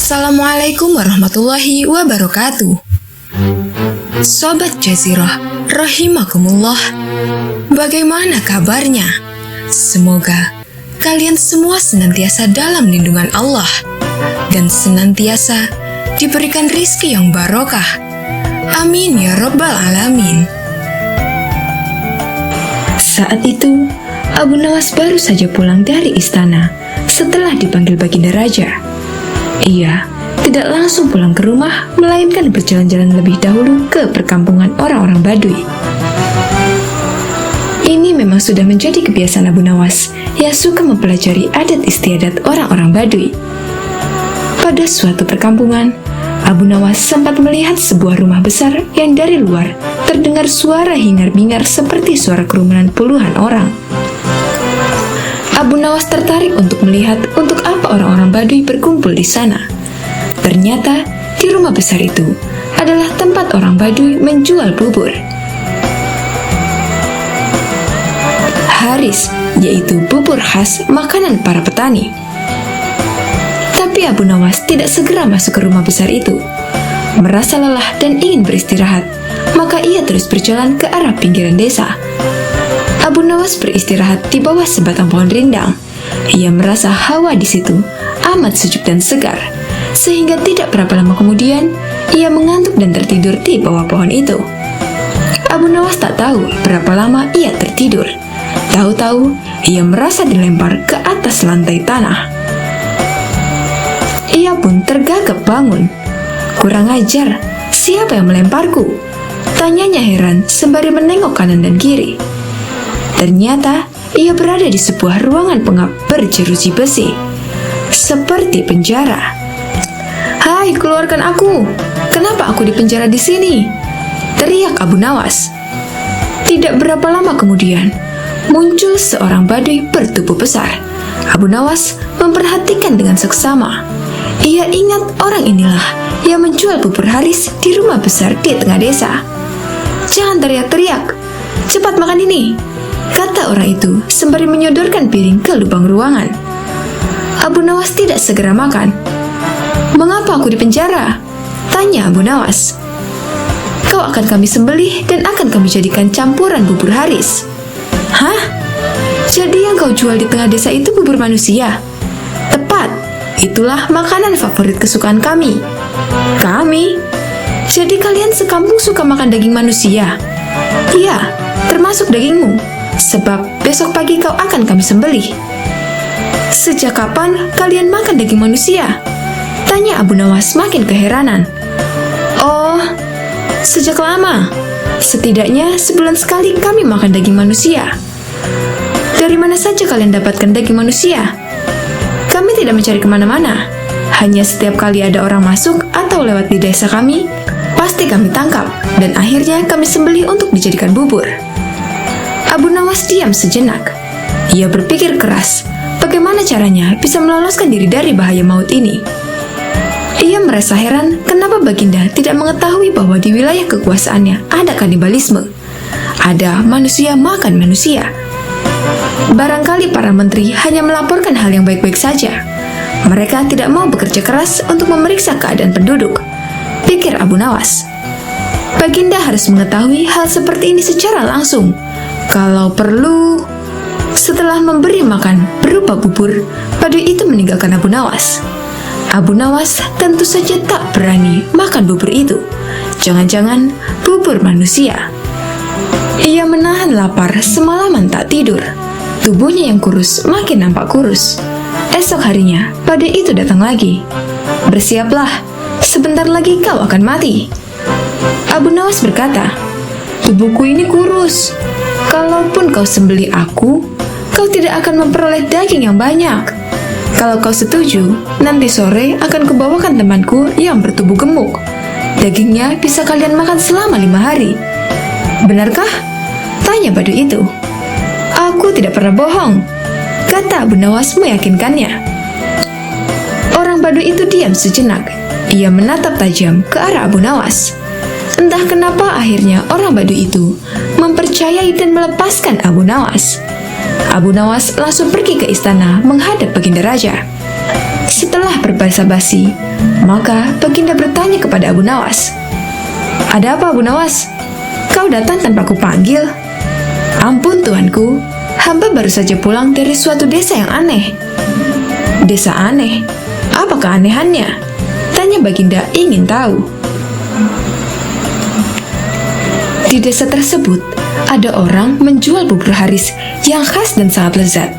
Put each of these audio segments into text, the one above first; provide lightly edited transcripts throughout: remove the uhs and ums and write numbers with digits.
Assalamualaikum warahmatullahi wabarakatuh. Sobat Jazirah, rahimakumullah. Bagaimana kabarnya? Semoga kalian semua senantiasa dalam lindungan Allah dan senantiasa diberikan rizki yang barokah. Amin ya rabbal alamin. Saat itu, Abu Nawas baru saja pulang dari istana setelah dipanggil Baginda Raja. Ia tidak langsung pulang ke rumah, melainkan berjalan-jalan lebih dahulu ke perkampungan orang-orang Baduy. Ini memang sudah menjadi kebiasaan Abu Nawas yang suka mempelajari adat istiadat orang-orang Baduy. Pada suatu perkampungan, Abu Nawas sempat melihat sebuah rumah besar yang dari luar terdengar suara hingar-bingar seperti suara kerumunan puluhan orang. Abu Nawas tertarik untuk melihat untuk apa orang-orang Baduy berkumpul di sana. Ternyata di rumah besar itu adalah tempat orang Baduy menjual bubur. Haris, yaitu bubur khas makanan para petani. Tapi Abu Nawas tidak segera masuk ke rumah besar itu. Merasa lelah dan ingin beristirahat, maka ia terus berjalan ke arah pinggiran desa. Abu Nawas beristirahat di bawah sebatang pohon rindang. Ia merasa hawa di situ amat sejuk dan segar, sehingga tidak berapa lama kemudian ia mengantuk dan tertidur di bawah pohon itu. Abu Nawas tak tahu berapa lama ia tertidur. Tahu-tahu ia merasa dilempar ke atas lantai tanah. Ia pun tergagap bangun. "Kurang ajar, siapa yang melemparku?" tanyanya heran sembari menengok kanan dan kiri. Ternyata ia berada di sebuah ruangan pengap berjeruji besi, seperti penjara. "Hai, keluarkan aku! Kenapa aku dipenjara di sini?" teriak Abu Nawas. Tidak berapa lama kemudian, muncul seorang Baduy bertubuh besar. Abu Nawas memperhatikan dengan seksama. Ia ingat orang inilah yang menjual bubur Haris di rumah besar di tengah desa. "Jangan teriak-teriak, cepat makan ini," kata orang itu sembari menyodorkan piring ke lubang ruangan. Abu Nawas tidak segera makan. "Mengapa aku dipenjara?" tanya Abu Nawas. "Kau akan kami sembelih dan akan kami jadikan campuran bubur Haris." "Hah? Jadi yang kau jual di tengah desa itu bubur manusia?" "Tepat, itulah makanan favorit kesukaan kami." "Kami? Jadi kalian sekampung suka makan daging manusia?" "Iya, termasuk dagingmu, sebab besok pagi kau akan kami sembelih." "Sejak kapan kalian makan daging manusia?" tanya Abu Nawas makin keheranan. "Oh, sejak lama. Setidaknya sebulan sekali kami makan daging manusia." "Dari mana saja kalian dapatkan daging manusia?" "Kami tidak mencari kemana-mana. Hanya setiap kali ada orang masuk atau lewat di desa kami, pasti kami tangkap dan akhirnya kami sembelih untuk dijadikan bubur." Abu Nawas diam sejenak. Ia berpikir keras, bagaimana caranya bisa meloloskan diri dari bahaya maut ini. Ia merasa heran kenapa Baginda tidak mengetahui bahwa di wilayah kekuasaannya ada kanibalisme. Ada manusia makan manusia. Barangkali para menteri hanya melaporkan hal yang baik-baik saja. Mereka tidak mau bekerja keras untuk memeriksa keadaan penduduk, pikir Abu Nawas. Baginda harus mengetahui hal seperti ini secara langsung. Kalau perlu, setelah memberi makan berupa bubur, Baduy itu meninggalkan Abu Nawas. Abu Nawas tentu saja tak berani makan bubur itu. Jangan-jangan bubur manusia. Ia menahan lapar semalaman tak tidur. Tubuhnya yang kurus makin nampak kurus. Esok harinya, Baduy itu datang lagi. "Bersiaplah, sebentar lagi kau akan mati." Abu Nawas berkata, "Tubuhku ini kurus. Kalaupun kau sembelih aku, kau tidak akan memperoleh daging yang banyak. Kalau kau setuju, nanti sore akan kubawakan temanku yang bertubuh gemuk. Dagingnya bisa kalian makan selama 5 hari. "Benarkah?" tanya Baduy itu. "Aku tidak pernah bohong," kata Abu Nawas meyakinkannya. Orang Baduy itu diam sejenak. Ia menatap tajam ke arah Abu Nawas. Entah kenapa akhirnya orang Baduy itu mempercayai dan melepaskan Abu Nawas. Abu Nawas langsung pergi ke istana menghadap Baginda Raja. Setelah berbasa-basi, Maka Baginda bertanya kepada Abu Nawas, "Ada apa, Abu Nawas? Kau datang tanpa kupanggil?" "Ampun tuanku, hamba baru saja pulang dari suatu desa yang aneh." "Desa aneh? Apa keanehannya?" tanya Baginda ingin tahu. Di desa tersebut, ada orang menjual bubur haris yang khas dan sangat lezat.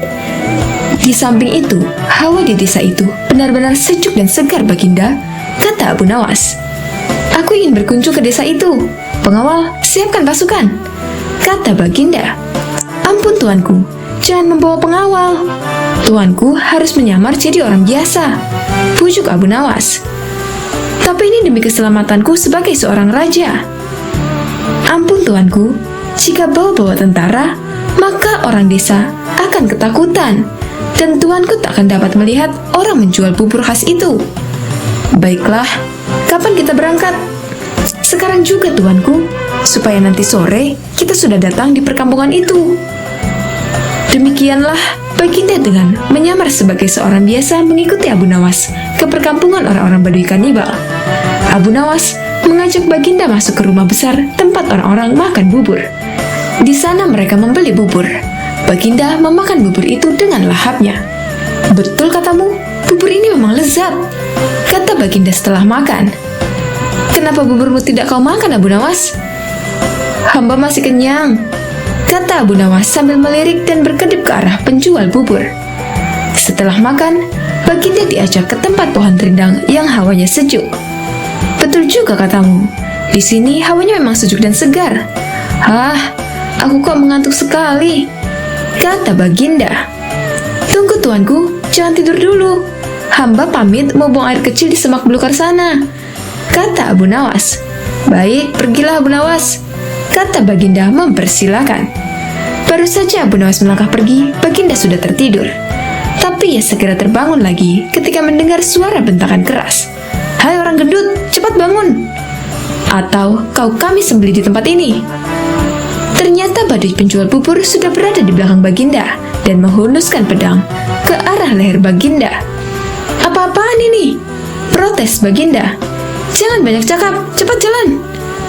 Di samping itu, hawa di desa itu benar-benar sejuk dan segar, Baginda, kata Abu Nawas. "Aku ingin berkunjung ke desa itu. Pengawal, siapkan pasukan," kata Baginda. "Ampun tuanku, jangan membawa pengawal. Tuanku harus menyamar jadi orang biasa," pujuk Abu Nawas. "Tapi ini demi keselamatanku sebagai seorang raja." "Ampun tuanku, jika bawa-bawa tentara, maka orang desa akan ketakutan, dan tuanku tak akan dapat melihat orang menjual bubur khas itu." "Baiklah, kapan kita berangkat?" "Sekarang juga tuanku, supaya nanti sore kita sudah datang di perkampungan itu." Demikianlah Baginda dengan menyamar sebagai seorang biasa mengikuti Abu Nawas ke perkampungan orang-orang Badui kanibal. Abu Nawas mengajak Baginda masuk ke rumah besar tempat orang-orang makan bubur. Di sana mereka membeli bubur. Baginda memakan bubur itu dengan lahapnya. "Betul katamu, bubur ini memang lezat," kata Baginda setelah makan. "Kenapa buburmu tidak kau makan, Abu Nawas?" "Hamba masih kenyang," kata Abu Nawas sambil melirik dan berkedip ke arah penjual bubur. Setelah makan, Baginda diajak ke tempat pohon rindang yang hawanya sejuk. "Betul juga katamu, di sini hawanya memang sejuk dan segar." Aku kok mengantuk sekali," kata Baginda. "Tunggu tuanku, jangan tidur dulu. Hamba pamit mau buang air kecil di semak belukar sana," kata Abu Nawas. "Baik, pergilah Abu Nawas," kata Baginda mempersilakan. Baru saja Abu Nawas melangkah pergi, Baginda sudah tertidur. Tapi ia segera terbangun lagi ketika mendengar suara bentakan keras. "Hai orang gendut, cepat bangun! Atau kami sembelih di tempat ini." Ternyata Badui penjual bubur sudah berada di belakang Baginda dan menghunuskan pedang ke arah leher Baginda. "Apa-apaan ini?" protes Baginda. "Jangan banyak cakap, cepat jalan,"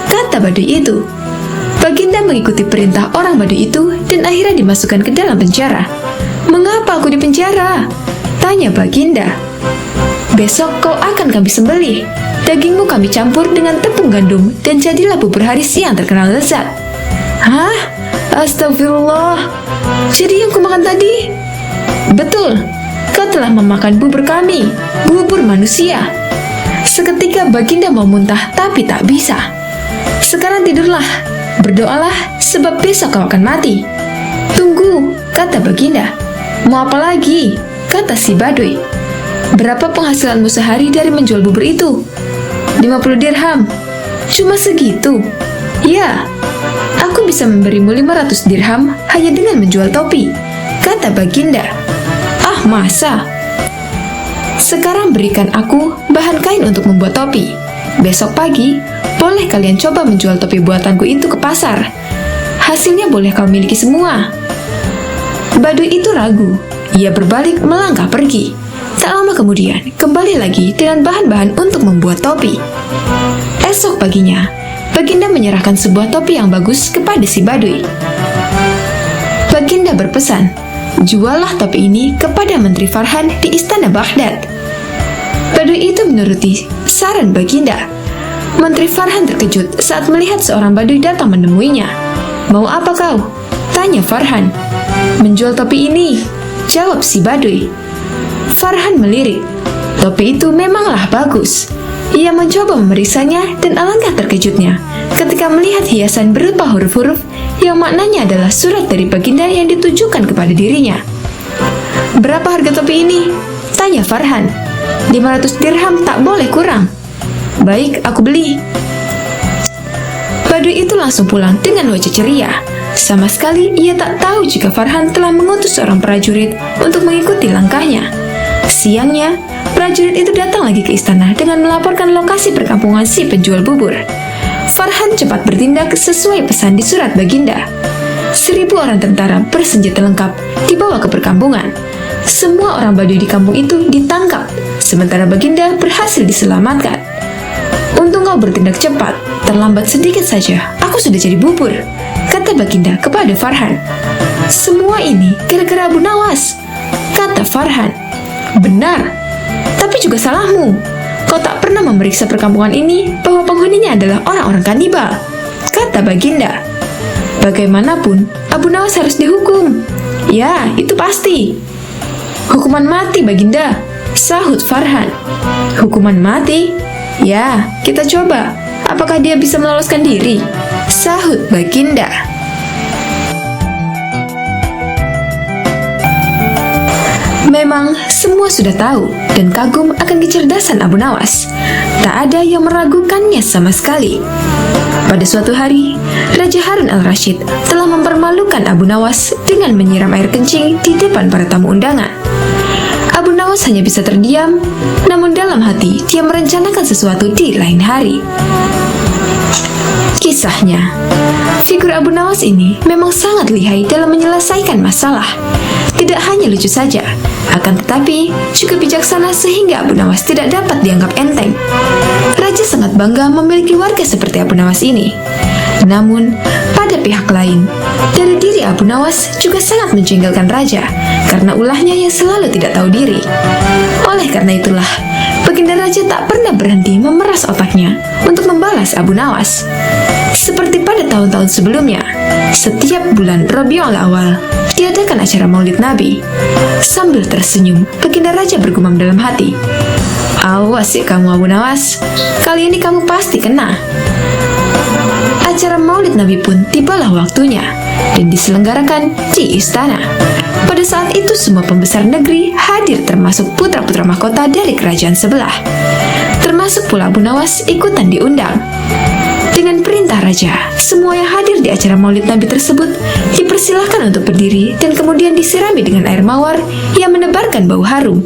kata Badui itu. Baginda mengikuti perintah orang Badui itu dan akhirnya dimasukkan ke dalam penjara. "Mengapa aku di penjara?" tanya Baginda. "Besok kau akan kami sembelih. Dagingmu kami campur dengan tepung gandum dan jadilah bubur haris yang terkenal lezat." "Hah? Astagfirullah. Jadi yang kumakan tadi?" "Betul, kau telah memakan bubur kami, bubur manusia." Seketika Baginda mau muntah tapi tak bisa. "Sekarang tidurlah, berdoalah sebab besok kau akan mati." "Tunggu," kata Baginda. "Mau apa lagi?" kata si Badui. "Berapa penghasilanmu sehari dari menjual bubur itu?" 50 dirham. "Cuma segitu?" "Ya, aku bisa memberimu 500 dirham hanya dengan menjual topi," kata Baginda. "Ah, masa? Sekarang berikan aku bahan kain untuk membuat topi. Besok pagi, boleh kalian coba menjual topi buatanku itu ke pasar. Hasilnya boleh kau miliki semua." Badui itu ragu. Ia berbalik melangkah pergi. Tak lama kemudian, kembali lagi dengan bahan-bahan untuk membuat topi. Esok paginya, Baginda menyerahkan sebuah topi yang bagus kepada si Badui. Baginda berpesan, "Juallah topi ini kepada Menteri Farhan di istana Baghdad." Badui itu menuruti saran Baginda. Menteri Farhan terkejut saat melihat seorang Badui datang menemuinya. "Mau apa kau?" tanya Farhan. "Menjual topi ini," jawab si Badui. Farhan melirik. Topi itu memanglah bagus. Ia mencoba memeriksanya dan alangkah terkejutnya ketika melihat hiasan berupa huruf-huruf yang maknanya adalah surat dari Baginda yang ditujukan kepada dirinya. "Berapa harga topi ini?" tanya Farhan. 500 dirham, tak boleh kurang." "Baik, aku beli." Badui itu langsung pulang dengan wajah ceria. Sama sekali ia tak tahu jika Farhan telah mengutus seorang prajurit untuk mengikuti langkahnya. Siangnya, prajurit itu datang lagi ke istana dengan melaporkan lokasi perkampungan si penjual bubur. Farhan cepat bertindak sesuai pesan di surat Baginda. 1000 orang tentara bersenjata lengkap dibawa ke perkampungan. semua orang Baduy di kampung itu ditangkap, sementara Baginda berhasil diselamatkan. Untung kau bertindak cepat, terlambat sedikit saja, aku sudah jadi bubur, kata Baginda kepada Farhan. Semua ini gara-gara Abu Nawas, kata Farhan. Benar, tapi juga salahmu. Kau tak pernah memeriksa perkampungan ini bahwa penghuninya adalah orang-orang kanibal, kata Baginda. Bagaimanapun, Abu Nawas harus dihukum. Ya, itu pasti. Hukuman mati, Baginda, sahut Farhan. Hukuman mati? Ya, kita coba. Apakah dia bisa meloloskan diri? Sahut Baginda. Memang semua sudah tahu dan kagum akan kecerdasan Abu Nawas. Tak ada yang meragukannya sama sekali. Pada suatu hari, Raja Harun al-Rashid telah mempermalukan Abu Nawas dengan menyiram air kencing di depan para tamu undangan. Abu Nawas hanya bisa terdiam, namun dalam hati dia merencanakan sesuatu di lain hari. Kisahnya, figur Abu Nawas ini memang sangat lihai dalam menyelesaikan masalah. Tidak hanya lucu saja, akan tetapi juga bijaksana sehingga Abu Nawas tidak dapat dianggap enteng. Raja sangat bangga memiliki warga seperti Abu Nawas ini. Namun, pada pihak lain, dari diri Abu Nawas juga sangat menjengkelkan raja karena ulahnya yang selalu tidak tahu diri. Oleh karena itulah, Baginda Raja tak pernah berhenti memeras otaknya untuk membalas Abu Nawas. Seperti pada tahun-tahun sebelumnya, setiap bulan Rabiul Awal diadakan acara Maulid Nabi. Sambil tersenyum, Baginda Raja bergumam dalam hati, "Awas ya kamu Abu Nawas, kali ini kamu pasti kena." Acara Maulid Nabi pun tibalah waktunya dan diselenggarakan di istana. Pada saat itu semua pembesar negeri hadir termasuk putra-putra mahkota dari kerajaan sebelah. Termasuk pula Abu Nawas ikutan diundang. Dengan perintah raja, semua yang hadir di acara Maulid Nabi tersebut dipersilahkan untuk berdiri dan kemudian disirami dengan air mawar yang menebarkan bau harum.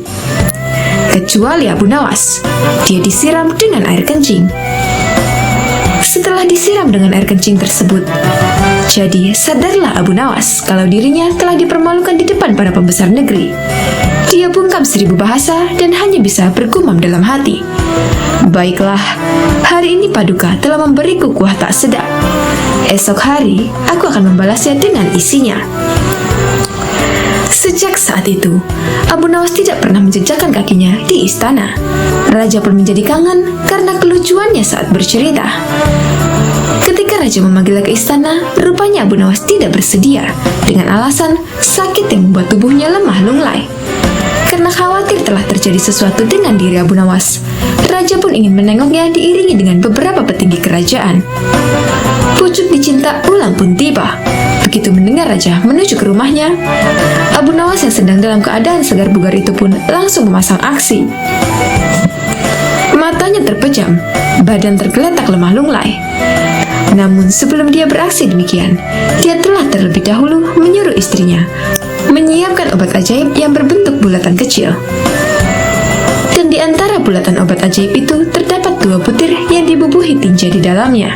Kecuali Abu Nawas, dia disiram dengan air kencing. Setelah disiram dengan air kencing tersebut, jadi sadarlah Abu Nawas kalau dirinya telah dipermalukan di depan para pembesar negeri. Dia bungkam 1000 bahasa dan hanya bisa bergumam dalam hati, "Baiklah, hari ini Paduka telah memberiku kuah tak sedap. Esok hari, aku akan membalasnya dengan isinya." Sejak saat itu, Abu Nawas tidak pernah menjejakkan kakinya di istana. Raja pun menjadi kangen karena kelucuannya saat bercerita. Ketika Raja memanggilnya ke istana, rupanya Abu Nawas tidak bersedia dengan alasan sakit yang membuat tubuhnya lemah lunglai. Karena khawatir telah terjadi sesuatu dengan diri Abu Nawas, Raja pun ingin menengoknya diiringi dengan beberapa petinggi kerajaan. Pucuk dicinta ulang pun tiba. Begitu mendengar Raja menuju ke rumahnya, Abu Nawas yang sedang dalam keadaan segar bugar itu pun langsung memasang aksi. Matanya terpejam, badan tergeletak lemah lunglai. Namun sebelum dia beraksi demikian, dia telah terlebih dahulu menyuruh istrinya menyiapkan obat ajaib yang berbentuk bulatan kecil. Dan di antara bulatan obat ajaib itu terdapat 2 butir yang dibubuhi tinja di dalamnya.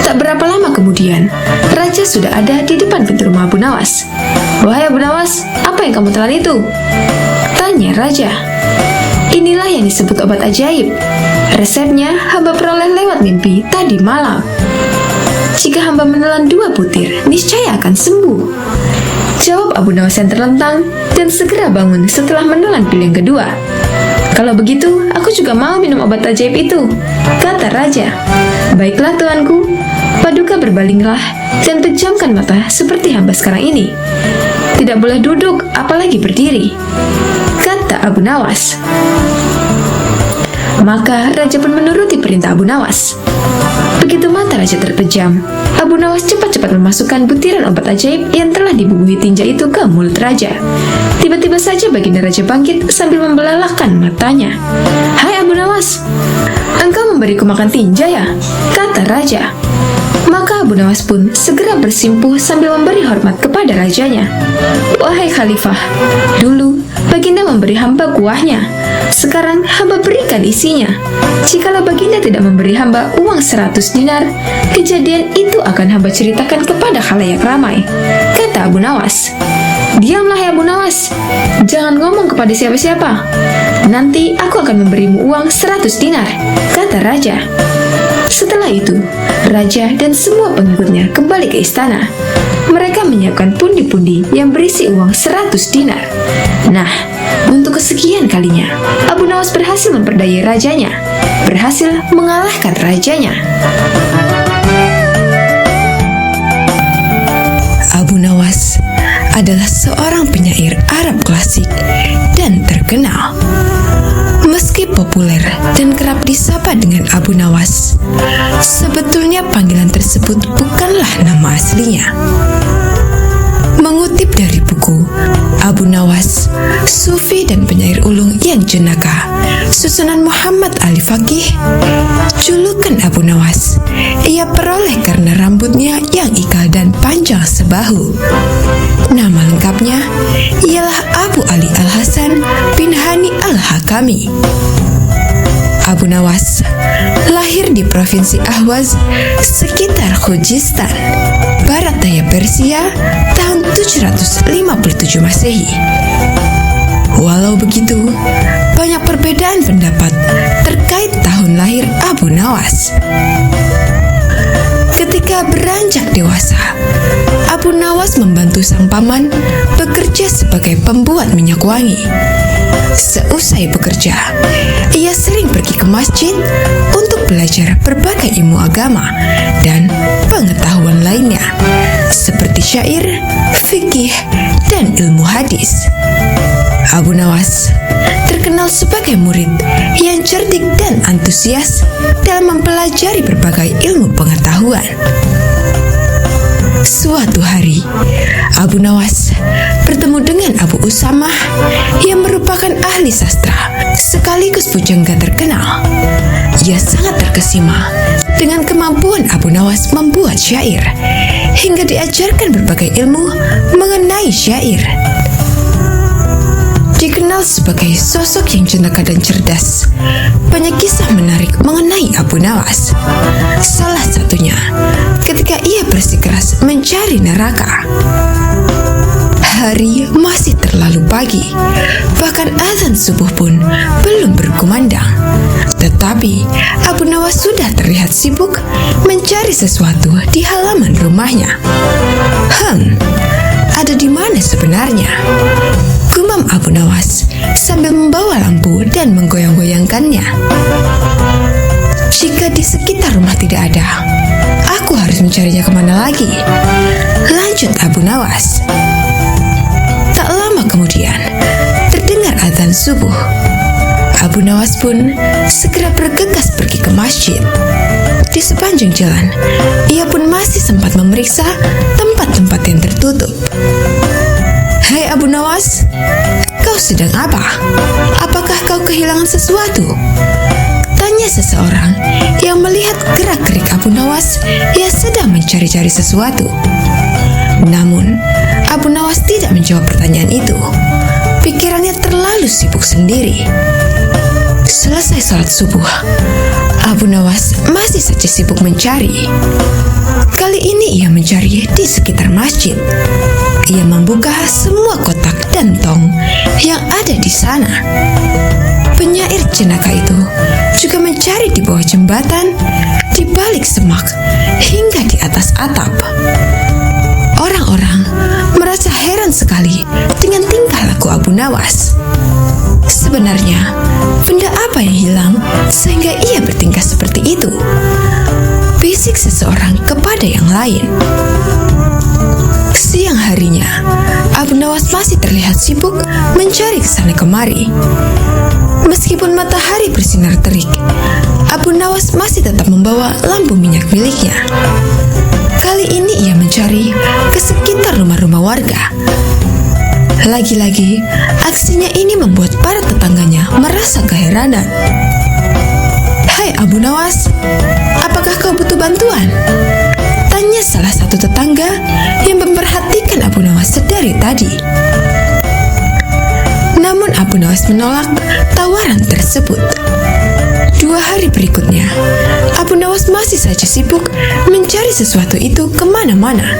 Tak berapa lama kemudian, Raja sudah ada di depan pintu rumah Abu Nawas. "Wahai Abu Nawas, apa yang kamu telan itu?" tanya Raja. "Inilah yang disebut obat ajaib. Resepnya hamba peroleh lewat mimpi tadi malam. Jika hamba menelan 2 butir, niscaya akan sembuh," jawab Abu Nawas yang terlentang dan segera bangun setelah menelan pil yang kedua. "Kalau begitu, aku juga mau minum obat ajaib itu," kata Raja. "Baiklah tuanku." Paduka berbalinglah dan pejamkan mata seperti hamba sekarang ini. "Tidak boleh duduk, apalagi berdiri," kata Abu Nawas. Maka Raja pun menuruti perintah Abu Nawas. Begitu mata Raja terpejam, Abu Nawas cepat-cepat memasukkan butiran obat ajaib yang telah dibubuhi tinja itu ke mulut Raja. Tiba-tiba saja Baginda Raja bangkit sambil membelalakkan matanya. "Hai Abu Nawas, engkau memberiku makan tinja ya?" kata Raja. Maka Abu Nawas pun segera bersimpuh sambil memberi hormat kepada rajanya. "Wahai Khalifah, dulu Baginda memberi hamba kuahnya. Sekarang hamba berikan isinya. Jikalau Baginda tidak memberi hamba uang 100 dinar, kejadian itu akan hamba ceritakan kepada khalayak ramai," kata Abu Nawas. "Diamlah ya Abu Nawas, jangan ngomong kepada siapa-siapa. Nanti aku akan memberimu uang 100 dinar," kata raja. Setelah itu, raja dan semua pengikutnya kembali ke istana. Mereka menyiapkan pundi-pundi yang berisi uang 100 dinar. Nah, untuk kesekian kalinya, Abu Nawas berhasil memperdayai rajanya, berhasil mengalahkan rajanya. Abu Nawas adalah seorang penyair Arab klasik dan terkenal. Meski populer dan kerap disapa dengan Abu Nawas, sebetulnya panggilan tersebut bukanlah nama aslinya. Mengutip dari buku Abu Nawas, Sufi dan penyair ulung yang jenaka, susunan Muhammad Ali Faqih, julukan Abu Nawas ia peroleh karena rambutnya yang ikal dan panjang sebahu. Nama lengkapnya ialah Abu Ali Al-Hasan bin Hani Al-Hakami. Abu Nawas lahir di Provinsi Ahwaz sekitar Khuzestan, barat daya Persia tahun 757 Masehi. Walau begitu, banyak perbedaan pendapat terkait tahun lahir Abu Nawas. Ketika beranjak dewasa, Abu Nawas membantu sang paman bekerja sebagai pembuat minyak wangi. Seusai bekerja, ia sering pergi ke masjid untuk belajar berbagai ilmu agama dan pengetahuan lainnya, seperti syair, fikih, dan ilmu hadis. Abu Nawas terkenal sebagai murid yang cerdik dan antusias dalam mempelajari berbagai ilmu pengetahuan. Suatu hari, Abu Nawas bertemu dengan Abu Usamah yang merupakan ahli sastra sekaligus pujangga terkenal. Ia sangat terkesima dengan kemampuan Abu Nawas membuat syair, hingga diajarkan berbagai ilmu mengenai syair. Dikenal sebagai sosok yang jenaka dan cerdas, banyak kisah menarik mengenai Abu Nawas. Salah satunya ketika ia bersikeras mencari neraka. Hari masih terlalu pagi, bahkan azan subuh pun belum berkumandang. Tetapi Abu Nawas sudah terlihat sibuk mencari sesuatu di halaman rumahnya. Ada di mana sebenarnya? Gumam Abu Nawas sambil membawa lampu dan menggoyang-goyangkannya. Jika di sekitar rumah tidak ada, aku harus mencarinya kemana lagi? Lanjut Abu Nawas. Tak lama kemudian, terdengar azan subuh. Abu Nawas pun segera bergegas pergi ke masjid. Di sepanjang jalan, ia pun masih sempat memeriksa tempat-tempat yang tertutup. "Hai Abu Nawas, kau sedang apa? Apakah kau kehilangan sesuatu?" tanya seseorang yang melihat gerak-gerik Abu Nawas yang sedang mencari-cari sesuatu. Namun, Abu Nawas tidak menjawab pertanyaan itu. Pikirannya terlalu sibuk sendiri. Selesai sholat subuh, Abu Nawas masih saja sibuk mencari. Kali ini ia mencari di sekitar masjid. Ia membuka semua kotak dan tong yang ada di sana. Penyair jenaka itu juga mencari di bawah jembatan, di balik semak, hingga di atas atap. Orang-orang merasa heran sekali dengan tingkah laku Abu Nawas. Sebenarnya, benda apa yang hilang sehingga ia bertingkah seperti itu? Bisik seseorang kepada yang lain. Siang harinya, Abu Nawas masih terlihat sibuk mencari kesana kemari. Meskipun matahari bersinar terik, Abu Nawas masih tetap membawa lampu minyak miliknya. Kali ini ia mencari ke sekitar rumah-rumah warga. Lagi-lagi, aksinya ini membuat para tetangganya merasa keheranan. "Hai Abu Nawas, apakah kau butuh bantuan?" tanya salah satu tetangga yang memperhatikan Abu Nawas sedari tadi. Namun Abu Nawas menolak tawaran tersebut. 2 hari berikutnya, Abu Nawas masih masih saja sibuk mencari sesuatu itu kemana-mana,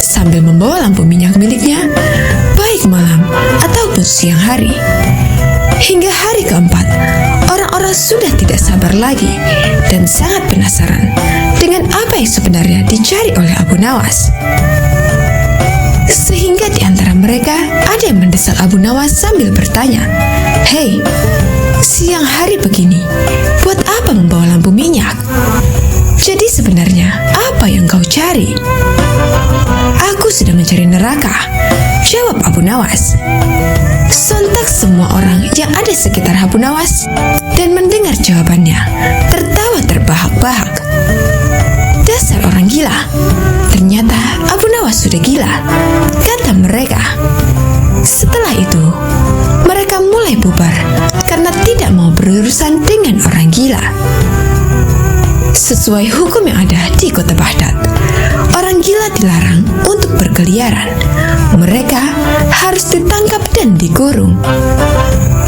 sambil membawa lampu minyak miliknya, baik malam ataupun siang hari. Hingga hari keempat, orang-orang sudah tidak sabar lagi dan sangat penasaran dengan apa yang sebenarnya dicari oleh Abu Nawas. Sehingga di antara mereka ada yang mendesak Abu Nawas sambil bertanya, "Hei, siang hari begini, buat apa membawa lampu minyak? Jadi sebenarnya apa yang kau cari?" "Aku sedang mencari neraka," jawab Abu Nawas. Sontak semua orang yang ada sekitar Abu Nawas dan mendengar jawabannya tertawa terbahak-bahak. "Dasar orang gila, ternyata Abu Nawas sudah gila," kata mereka. Setelah itu, mereka mulai bubar karena tidak mau berurusan dengan orang gila. Sesuai hukum yang ada di kota Baghdad, orang gila dilarang untuk berkeliaran. Mereka harus ditangkap dan dikurung.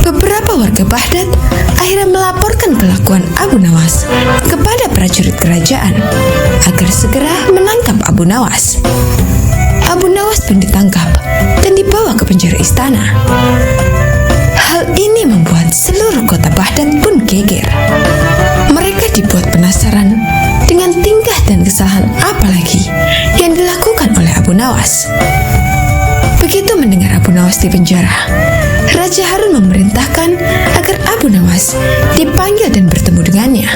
Beberapa warga Baghdad akhirnya melaporkan kelakuan Abu Nawas kepada prajurit kerajaan agar segera menangkap Abu Nawas. Abu Nawas pun ditangkap dan dibawa ke penjara istana. Hal ini membuat seluruh kota Baghdad pun geger. Mereka dibuat penasaran dengan tingkah dan kesalahan apa lagi yang dilakukan oleh Abu Nawas. Begitu mendengar Abu Nawas di penjara, Raja Harun memerintahkan agar Abu Nawas dipanggil dan bertemu dengannya.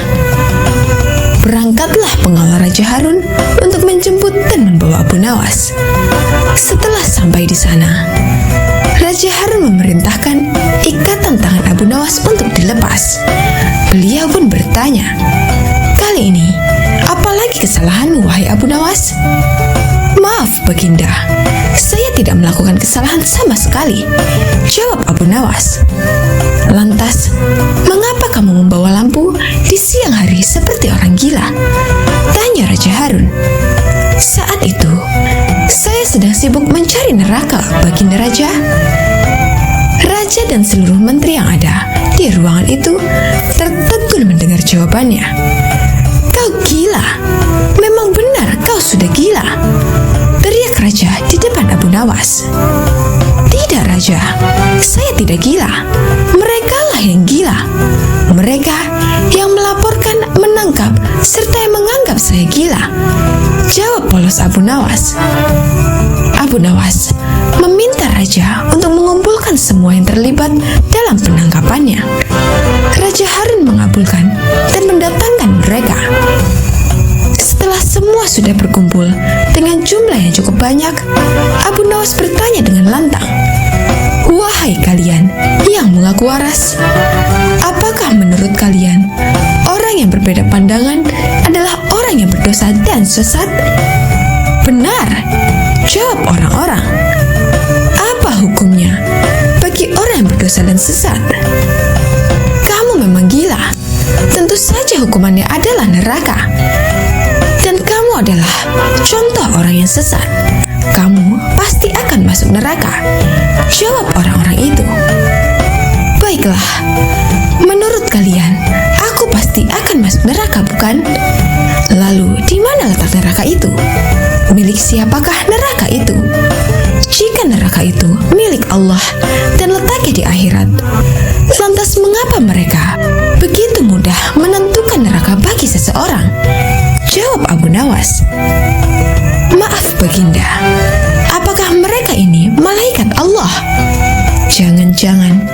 Berangkatlah pengawal Raja Harun untuk menjemput dan membawa Abu Nawas. Setelah sampai di sana, Raja Harun memerintahkan ikatan tangan Abu Nawas untuk dilepas. Beliau pun bertanya, "Kali ini, apalagi kesalahanmu, wahai Abu Nawas?" "Maaf, Baginda, saya tidak melakukan kesalahan sama sekali," jawab Abu Nawas. "Lantas, mengapa kamu membawa lampu di siang hari seperti orang gila?" tanya Raja Harun. "Saat itu, saya sedang sibuk mencari neraka, Baginda Raja." Raja dan seluruh menteri yang ada di ruangan itu tertegun mendengar jawabannya. "Kau gila, memang benar kau sudah gila," teriak Raja di depan Abu Nawas. "Tidak, Raja, saya tidak gila. Merekalah yang gila. Mereka yang melaporkan, menangkap, serta yang menganggap saya gila," jawab polos Abu Nawas. Abu Nawas meminta Raja untuk mengumpulkan semua yang terlibat dalam penangkapannya. Raja Harun mengabulkan dan mendatangkan mereka. Setelah semua sudah berkumpul dengan jumlah yang cukup banyak, Abu Nawas bertanya dengan lantang, "Wahai kalian yang mengaku waras, apakah menurut kalian orang yang berbeda pandangan adalah orang yang berdosa dan sesat?" "Benar," jawab orang-orang. "Apa hukumnya bagi orang yang berdosa dan sesat?" "Kamu memang gila. Tentu saja hukumannya adalah neraka. Dan kamu adalah contoh orang yang sesat. Kamu pasti akan masuk neraka," jawab orang-orang itu. "Baiklah, menurut kalian, aku pasti akan masuk neraka, bukan? Lalu, di mana letak neraka itu? Milik siapakah neraka itu? Jika neraka itu milik Allah dan letaknya di akhirat, lantas mengapa mereka begitu mudah menentukan neraka bagi seseorang?" jawab Abu Nawas. "Maaf, Baginda, apakah mereka ini malaikat Allah? Jangan-jangan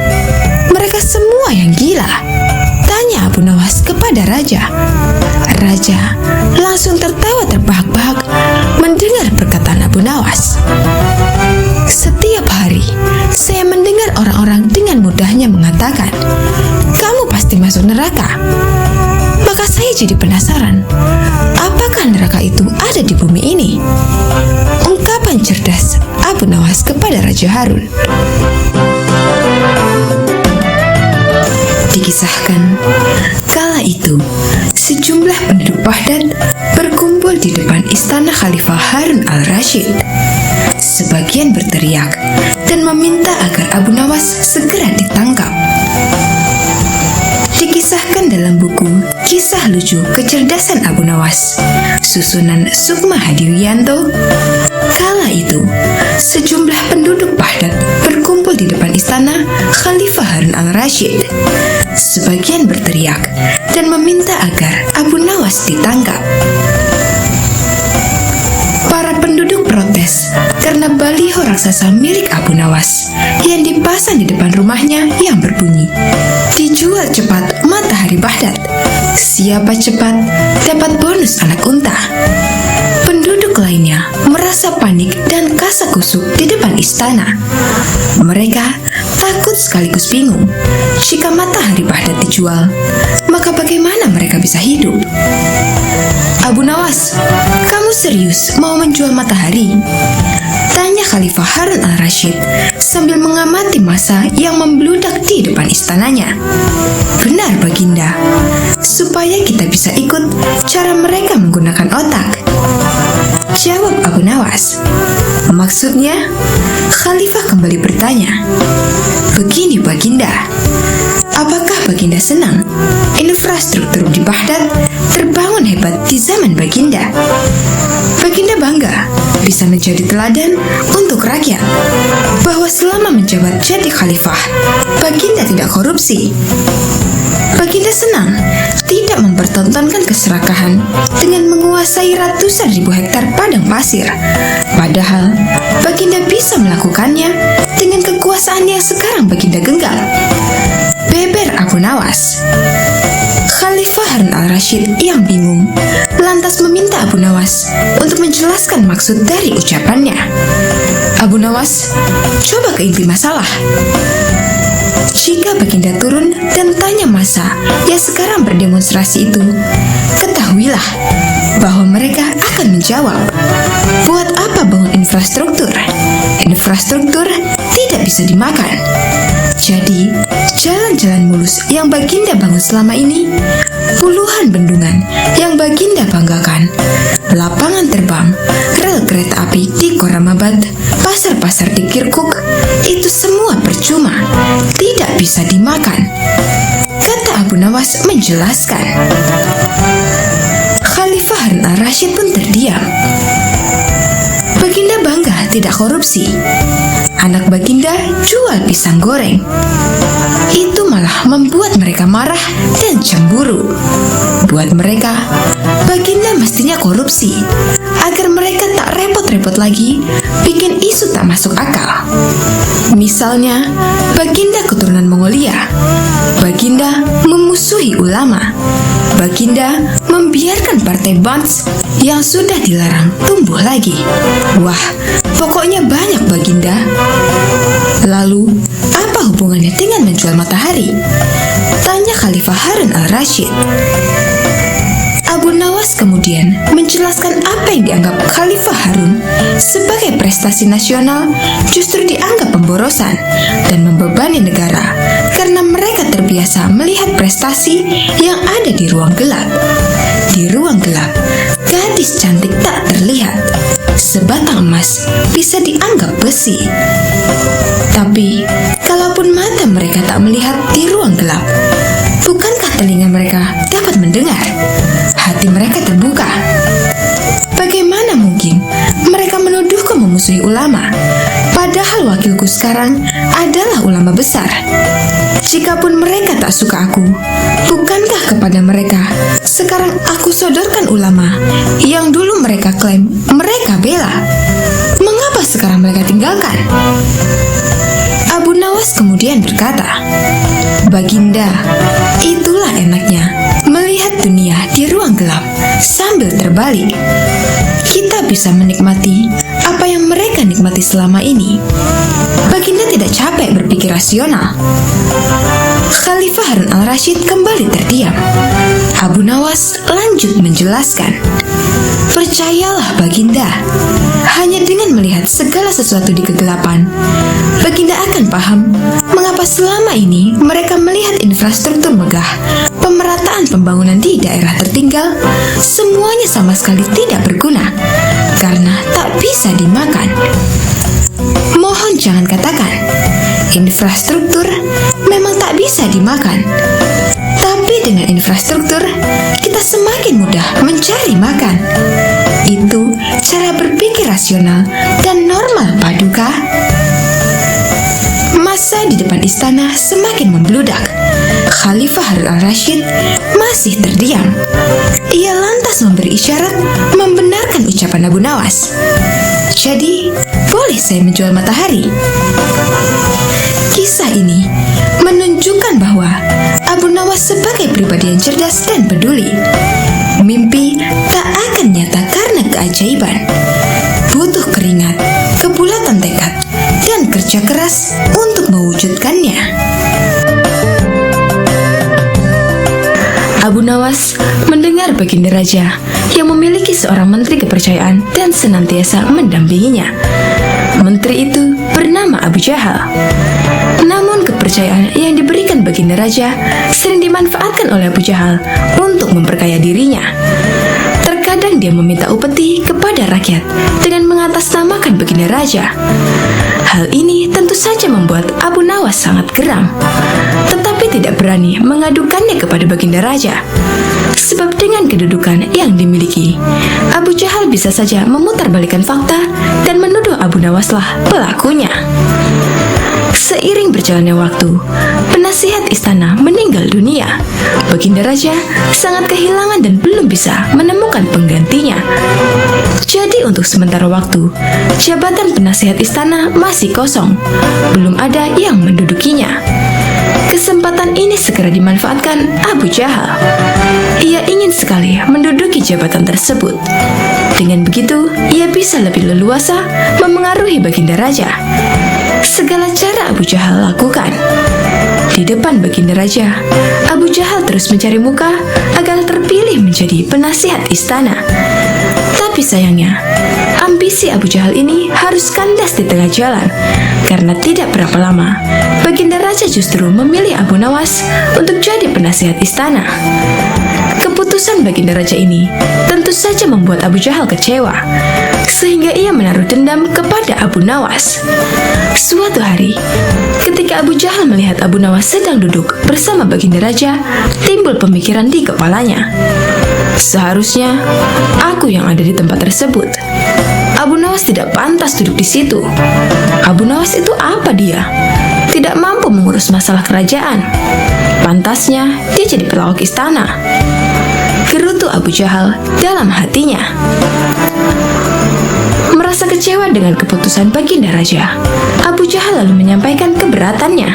mereka semua yang gila?" tanya Abu Nawas kepada Raja. Raja langsung tertawa terbahak-bahak mendengar perkataan Abu Nawas. "Setiap hari saya mendengar orang-orang dengan mudahnya mengatakan, 'Kamu pasti masuk neraka.' Maka saya jadi penasaran, apakah neraka itu ada di bumi ini?" Ungkapan cerdas Abu Nawas kepada Raja Harun. Dikisahkan, kala itu sejumlah penduduk Baghdad berkumpul di depan istana Khalifah Harun al-Rashid. Sebagian berteriak dan meminta agar Abu Nawas segera ditangkap. Dikisahkan dalam buku Kisah Lucu Kecerdasan Abu Nawas, susunan Sukma Hadiwianto, kala itu sejumlah penduduk Baghdad berkumpul di depan istana Khalifah Harun al-Rashid. Sebagian berteriak dan meminta agar Abu Nawas ditangkap. Para penduduk protes karena baliho raksasa milik Abu Nawas yang dipasang di depan rumahnya yang berbunyi, "Dijual cepat matahari Baghdad. Siapa cepat dapat bonus anak unta." Penduduk lainnya merasa panik dan kasak-kusuk di depan istana. Mereka takut sekaligus bingung. Jika matahari Baghdad dijual, maka bagaimana mereka bisa hidup? "Abu Nawas, kamu serius mau menjual matahari?" tanya Khalifah Harun al-Rashid sambil mengamati massa yang membludak di depan istananya. "Benar, Baginda, supaya kita bisa ikut cara mereka menggunakan otak," jawab Abu Nawas. "Maksudnya?" Khalifah kembali bertanya. "Begini, Baginda, apakah Baginda senang infrastruktur di Baghdad terbangun hebat di zaman Baginda? Baginda bangga bisa menjadi teladan untuk rakyat bahwa selama menjabat jadi khalifah, Baginda tidak korupsi. Baginda senang tidak mempertontonkan keserakahan dengan menguasai ratusan ribu hektar padang pasir. Padahal Baginda bisa melakukannya dengan kekuasaan yang sekarang Baginda genggam," beber Abu Nawas. Khalifah Harun al-Rashid yang bingung lantas meminta Abu Nawas untuk menjelaskan maksud dari ucapannya. "Abu Nawas, coba ke inti masalah. Jika Baginda turun dan tanya massa yang sekarang berdemonstrasi itu, ketahuilah bahwa mereka akan menjawab, 'Buat apa bangun infrastruktur? Infrastruktur tidak bisa dimakan.' Jadi, jalan-jalan mulus yang Baginda bangun selama ini, puluhan bendungan yang Baginda banggakan, lapangan terbang, rel kereta api di Koramabad, pasar-pasar di Kirkuk, itu semua percuma, tidak bisa dimakan," kata Abu Nawas menjelaskan. Khalifah Harun al-Rashid pun terdiam. Baginda bangga tidak korupsi. Anak Baginda jual pisang goreng. Itu malah membuat mereka marah dan cemburu. Buat mereka, Baginda mestinya korupsi agar mereka tak repot-repot lagi bikin isu tak masuk akal. Misalnya, Baginda keturunan Mongolia. Baginda memusuhi ulama. Baginda membiarkan partai Bands yang sudah dilarang tumbuh lagi. Wah, pokoknya banyak Baginda. Lalu, apa hubungannya dengan menjual matahari? Tanya Khalifah Harun al-Rashid. Abu Nawas kemudian menjelaskan apa yang dianggap Khalifah Harun sebagai prestasi nasional justru dianggap pemborosan dan membebani negara karena mereka terbiasa melihat prestasi yang ada di ruang gelap. Di ruang gelap, gadis cantik tak terlihat. Sebatang emas bisa dianggap besi. Tapi, kalaupun mata mereka tak melihat di ruang gelap, bukankah telinga mereka dapat mendengar? Hati mereka terbuka. Bagaimana mungkin mereka menuduhku memusuhi ulama, padahal wakilku sekarang adalah ulama besar? Jikapun mereka tak suka aku, bukankah kepada mereka sekarang aku sodorkan ulama yang dulu mereka klaim mereka bela? Mengapa sekarang mereka tinggalkan? Abu Nawas kemudian berkata, "Baginda, itulah enaknya melihat dunia di ruang gelap sambil terbalik. Kita bisa menikmati apa yang mereka nikmati selama ini. Baginda tidak capek berpikir rasional." Khalifah Harun al-Rashid kembali terdiam. Abu Nawas lanjut menjelaskan, "Percayalah Baginda, hanya dengan melihat segala sesuatu di kegelapan, Baginda akan paham mengapa selama ini mereka melihat infrastruktur megah, pemerataan pembangunan di daerah tertinggal, semuanya sama sekali tidak berguna karena tak bisa dimakan. Mohon jangan katakan, infrastruktur memang tak bisa dimakan. Tapi dengan infrastruktur, kita semakin mudah mencari makan. Itu cara berpikir rasional dan normal, Paduka. Masa di depan istana semakin membludak. Khalifah Harun al-Rashid masih terdiam. Ia lantas memberi isyarat membenarkan ucapan Abu Nawas. Jadi, boleh saya menjual matahari? Kisah ini menunjukkan bahwa Abu Nawas sebagai pribadi yang cerdas dan peduli. Mimpi tak akan nyata karena keajaiban. Butuh keringat, kebulatan tekad, dan kerja keras untuk mewujudkannya. Abu Nawas mendengar Baginda Raja yang memiliki seorang menteri kepercayaan dan senantiasa mendampinginya. Menteri itu bernama Abu Jahal. Namun kepercayaan yang diberikan Baginda Raja sering dimanfaatkan oleh Abu Jahal untuk memperkaya dirinya. Terkadang dia meminta upeti kepada rakyat dengan mengatasnamakan Baginda Raja. Hal ini tentu saja membuat Abu Nawas sangat geram, tetapi tidak berani mengadukannya kepada Baginda Raja. Sebab dengan kedudukan yang dimiliki, Abu Jahal bisa saja memutarbalikkan fakta dan menuduh Abu Nawaslah pelakunya. Seiring berjalannya waktu, penasihat istana meninggal dunia. Baginda Raja sangat kehilangan dan belum bisa menemukan penggantinya. Jadi untuk sementara waktu, jabatan penasihat istana masih kosong. Belum ada yang mendudukinya. Kesempatan ini segera dimanfaatkan Abu Jahal. Ia ingin sekali menduduki jabatan tersebut. Dengan begitu, ia bisa lebih leluasa memengaruhi Baginda Raja. Segala cara Abu Jahal lakukan. Di depan Baginda Raja, Abu Jahal terus mencari muka agar terpilih menjadi penasihat istana. Tapi sayangnya, ambisi Abu Jahal ini harus kandas di tengah jalan. Karena tidak berapa lama, Baginda Raja justru memilih Abu Nawas untuk jadi penasihat istana. Keputusan Baginda Raja ini tentu saja membuat Abu Jahal kecewa, sehingga ia menaruh dendam kepada Abu Nawas. Suatu hari, ketika Abu Jahal melihat Abu Nawas sedang duduk bersama Baginda Raja, timbul pemikiran di kepalanya. Seharusnya aku yang ada di tempat tersebut. Abu Nawas tidak pantas duduk di situ. Abu Nawas itu apa dia? Tidak mampu mengurus masalah kerajaan. Pantasnya dia jadi pelawak istana. Gerutu Abu Jahal dalam hatinya. Merasa kecewa dengan keputusan Baginda Raja, Abu Jahal lalu menyampaikan keberatannya.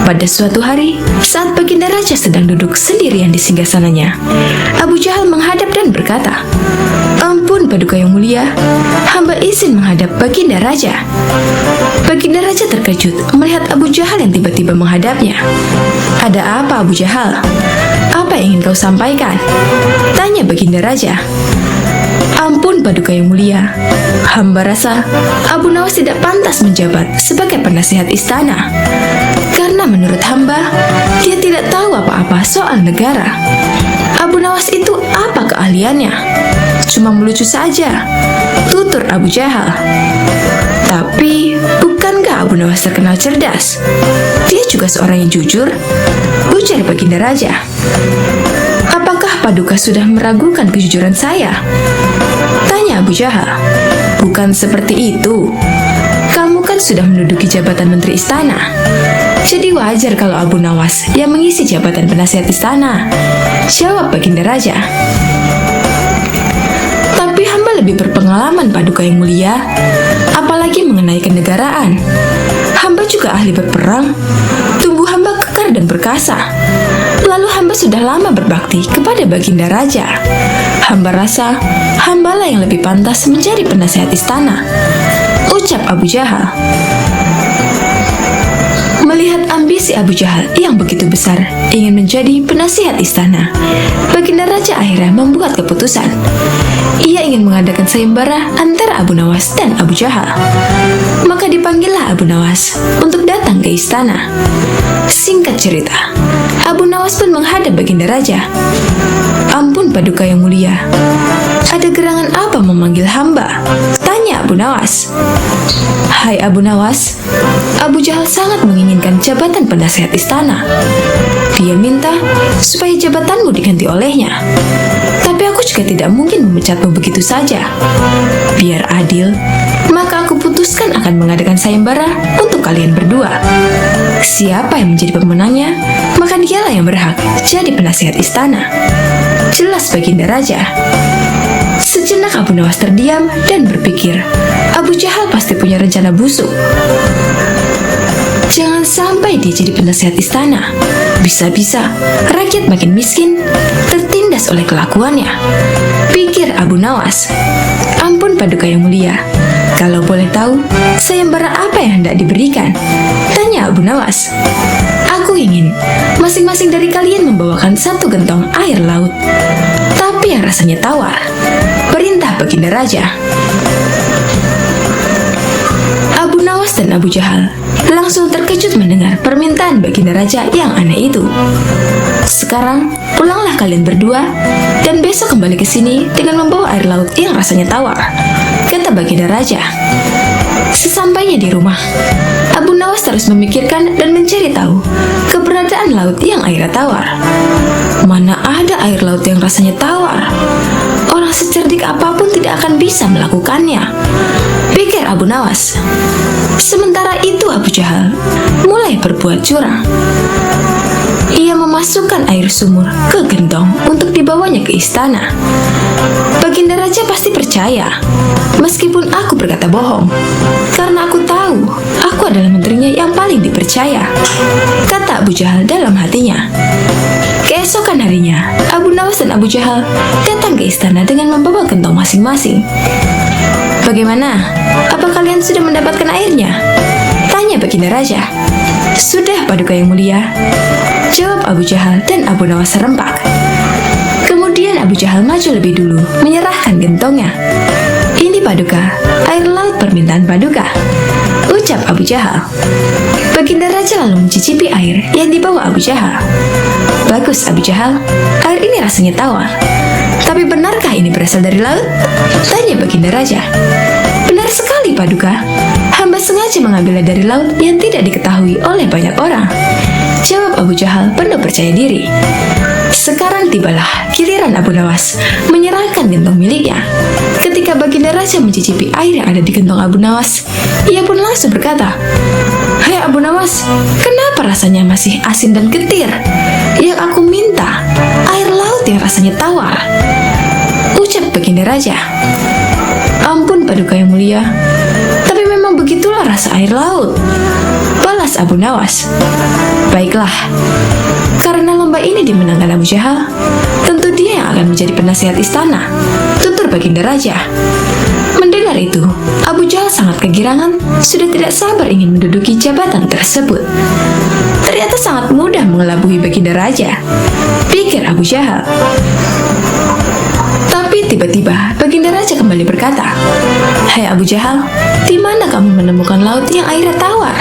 Pada suatu hari, saat Baginda Raja sedang duduk sendirian di singgasananya, Abu Jahal menghadap dan berkata, "Ampun Paduka yang mulia, hamba izin menghadap Baginda Raja." Baginda Raja terkejut melihat Abu Jahal yang tiba-tiba menghadapnya. "Ada apa Abu Jahal? Apa yang ingin kau sampaikan?" tanya Baginda Raja. "Ampun Paduka yang mulia, hamba rasa Abu Nawas tidak pantas menjabat sebagai penasihat istana. Karena menurut hamba, dia tidak tahu apa-apa soal negara. Abu Nawas itu apa keahliannya? Cuma melucu saja," tutur Abu Jahal. "Tapi, bukankah Abu Nawas terkenal cerdas? Dia juga seorang yang jujur," ujar Baginda Raja. "Apakah Paduka sudah meragukan kejujuran saya?" tanya Abu Jahal. "Bukan seperti itu. Kamu kan sudah menduduki jabatan menteri istana. Jadi wajar kalau Abu Nawas yang mengisi jabatan penasihat istana," jawab Baginda Raja. "Tapi hamba lebih berpengalaman Paduka yang mulia, apalagi mengenai kenegaraan. Hamba juga ahli berperang, tubuh hamba kekar dan perkasa. Lalu hamba sudah lama berbakti kepada Baginda Raja. Hamba rasa hambalah yang lebih pantas menjadi penasihat istana," ucap Abu Jahal. Melihat ambisi Abu Jahal yang begitu besar ingin menjadi penasihat istana, Baginda Raja akhirnya membuat keputusan. Ia ingin mengadakan sayembara antara Abu Nawas dan Abu Jahal. Maka dipanggillah Abu Nawas untuk datang ke istana. Singkat cerita, Abu Nawas pun menghadap Baginda Raja. "Ampun Paduka yang mulia, ada gerangan apa memanggil hamba?" tanya Abu Nawas. "Hai Abu Nawas, Abu Jahal sangat menginginkan jabatan sang penasehat istana. Dia minta supaya jabatanmu diganti olehnya. Tapi aku juga tidak mungkin memecatmu begitu saja. Biar adil, maka aku putuskan akan mengadakan sayembara untuk kalian berdua. Siapa yang menjadi pemenangnya, maka dialah yang berhak jadi penasehat istana. Jelas Baginda Raja. Sejenak Abu Nawas terdiam dan berpikir, Abu Jahal pasti punya rencana busuk. Jangan sampai dia jadi penasehat istana. Bisa-bisa rakyat makin miskin, tertindas oleh kelakuannya. Pikir Abu Nawas. Ampun Paduka yang mulia, kalau boleh tahu, sayembara apa yang hendak diberikan? Tanya Abu Nawas. Aku ingin masing-masing dari kalian membawakan 1 gentong air laut, tapi yang rasanya tawar. Perintah Baginda Raja. Abu Nawas dan Abu Jahal langsung terkejut mendengar permintaan Baginda Raja yang aneh itu. Sekarang, pulanglah kalian berdua, dan besok kembali ke sini dengan membawa air laut yang rasanya tawar, kata Baginda Raja. Sesampainya di rumah, Abu Nawas terus memikirkan dan mencari tahu keberadaan laut yang airnya tawar. Mana ada air laut yang rasanya tawar? Orang secerdik apapun tidak akan bisa melakukannya, pikir Abu Nawas. Sementara itu Abu Jahal mulai berbuat curang. Ia memasukkan air sumur ke gentong untuk dibawanya ke istana. Baginda Raja pasti percaya, meskipun aku berkata bohong, karena aku tahu aku adalah menterinya yang paling dipercaya, kata Abu Jahal dalam hatinya. Keesokan harinya, Abu Nawas dan Abu Jahal datang ke istana dengan membawa gentong masing-masing. Bagaimana? Apa kalian sudah mendapatkan airnya? Tanya Baginda Raja. Sudah Paduka yang mulia, jawab Abu Jahal dan Abu Nawas serempak. Kemudian Abu Jahal maju lebih dulu, menyerahkan gentongnya. Ini Paduka, air laut permintaan Paduka, ucap Abu Jahal. Baginda Raja lalu mencicipi air yang dibawa Abu Jahal. Bagus Abu Jahal, air ini rasanya tawar. Tapi benarkah ini berasal dari laut? Tanya Baginda Raja. Benar sekali Paduka, hamba sengaja mengambilnya dari laut yang tidak diketahui oleh banyak orang, jawab Abu Jahal penuh percaya diri. Sekarang tibalah giliran Abu Nawas menyerahkan gentong miliknya. Ketika Baginda Raja mencicipi air yang ada di gentong Abu Nawas, ia pun langsung berkata, "Hai Abu Nawas, kenapa rasanya masih asin dan getir? Yang aku minta air laut yang rasanya tawar," ucap Baginda Raja. Ampun Paduka yang mulia, tapi memang begitulah rasa air laut, balas Abu Nawas. Baiklah, karena lomba ini dimenangkan Abu Jahal, tentu dia yang akan menjadi penasehat istana, tutur Baginda Raja. Mendengar itu, Abu Jahal sangat kegirangan, sudah tidak sabar ingin menduduki jabatan tersebut. Ternyata sangat mudah mengelabui Baginda Raja, pikir Abu Jahal. Tapi tiba-tiba Baginda Raja kembali berkata, "Hai Abu Jahal, di mana kamu menemukan laut yang airnya tawar?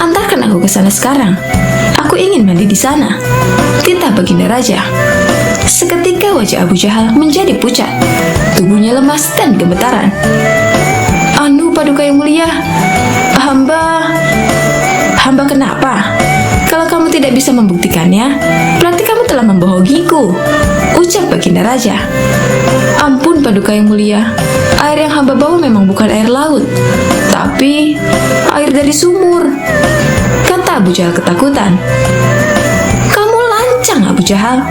Antarkan aku ke sana sekarang. Aku ingin mandi di sana," titah Baginda Raja. Seketika wajah Abu Jahal menjadi pucat, tubuhnya lemas dan gemetaran. "Anu Paduka yang mulia, hamba kenapa? Kalau kamu tidak bisa membuktikannya, berarti kamu telah membohongiku," ucap Baginda Raja. "Ampun Paduka yang mulia, air yang hamba bawa memang bukan air laut, tapi air dari sumur," kata Abu Jahal ketakutan. "Kamu lancang Abu Jahal,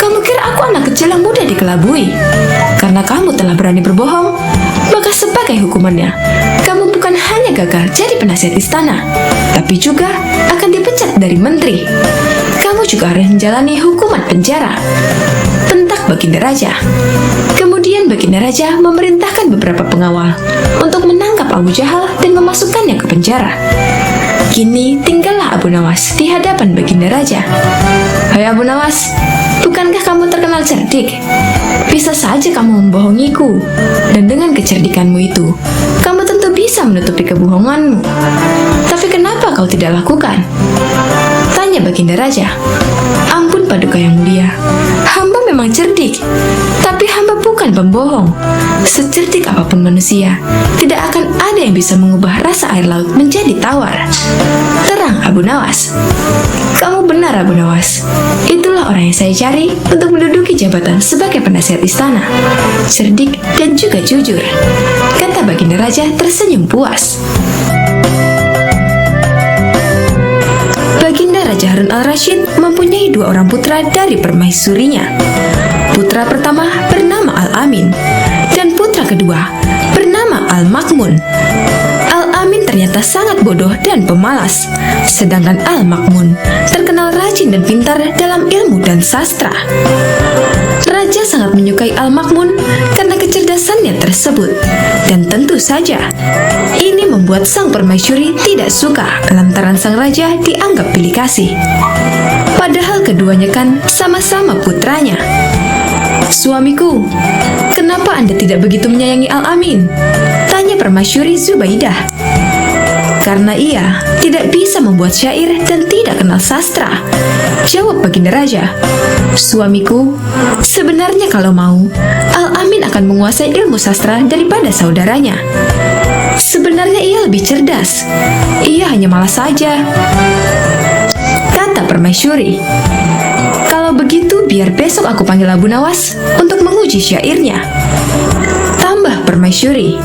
kamu kira aku anak kecil yang mudah dikelabui? Karena kamu telah berani berbohong, maka sebagai hukumannya, kamu bukan hanya gagal jadi penasihat istana, tapi juga akan dipecat dari menteri. Kamu juga harus menjalani hukuman penjara," bentak Baginda Raja. Kemudian Baginda Raja memerintahkan beberapa pengawal untuk menangkap Abu Jahal dan memasukkannya ke penjara. Kini tinggallah Abu Nawas di hadapan Baginda Raja. "Hai Abu Nawas, bukankah kamu terkenal cerdik? Bisa saja kamu membohongiku, dan dengan kecerdikanmu itu, kamu tentu bisa menutupi kebohonganmu. Tapi kenapa kau tidak lakukan?" tanya Baginda Raja. "Ampun Paduka yang mulia, hamba memang cerdik, tapi hamba bukan pembohong. Secerdik apapun manusia, tidak akan ada yang bisa mengubah rasa air laut menjadi tawar," tentang Abu Nawas. Kamu benar, Abu Nawas. Itulah orang yang saya cari untuk menduduki jabatan sebagai penasihat istana. Cerdik dan juga jujur, kata Baginda Raja tersenyum puas. Baginda Raja Harun al-Rashid mempunyai 2 orang putra dari permaisurinya. Putra pertama bernama Al-Amin, dan putra kedua bernama Al-Makmun. Al-Amin ternyata sangat bodoh dan pemalas, sedangkan Al-Makmun terkenal rajin dan pintar dalam ilmu dan sastra. Raja sangat menyukai Al-Makmun karena kecerdasannya tersebut, dan tentu saja ini membuat sang permaisuri tidak suka lantaran sang raja dianggap pilih kasih. Padahal keduanya kan sama-sama putranya. Suamiku, kenapa Anda tidak begitu menyayangi Al-Amin? Tanya permaisuri Zubaidah. Karena ia tidak bisa membuat syair dan tidak kenal sastra, jawab Baginda Raja. Suamiku, sebenarnya kalau mau, Al-Amin akan menguasai ilmu sastra daripada saudaranya. Sebenarnya ia lebih cerdas, ia hanya malas saja, kata permaisuri. Kalau begitu biar besok aku panggil Abu Nawas untuk menguji syairnya, tambah permaisuri.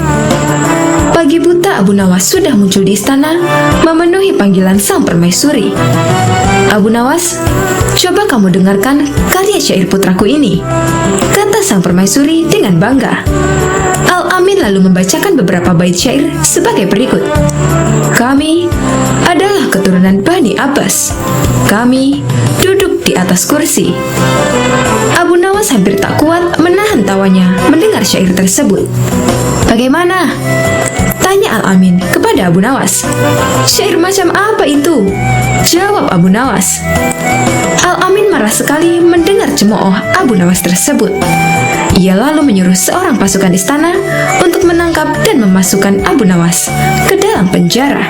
Pagi buta Abu Nawas sudah muncul di istana memenuhi panggilan sang permaisuri. Abu Nawas, coba kamu dengarkan karya syair putraku ini, kata sang permaisuri dengan bangga. Al-Amin lalu membacakan beberapa bait syair sebagai berikut. Kami adalah keturunan Bani Abbas. Kami duduk di atas kursi. Abu Nawas hampir tak kuat menahan tawanya mendengar syair tersebut. Bagaimana? Tanya Al-Amin kepada Abu Nawas. Syair macam apa itu? Jawab Abu Nawas. Al-Amin marah sekali mendengar cemooh Abu Nawas tersebut. Ia lalu menyuruh seorang pasukan istana untuk menangkap dan memasukkan Abu Nawas ke dalam penjara.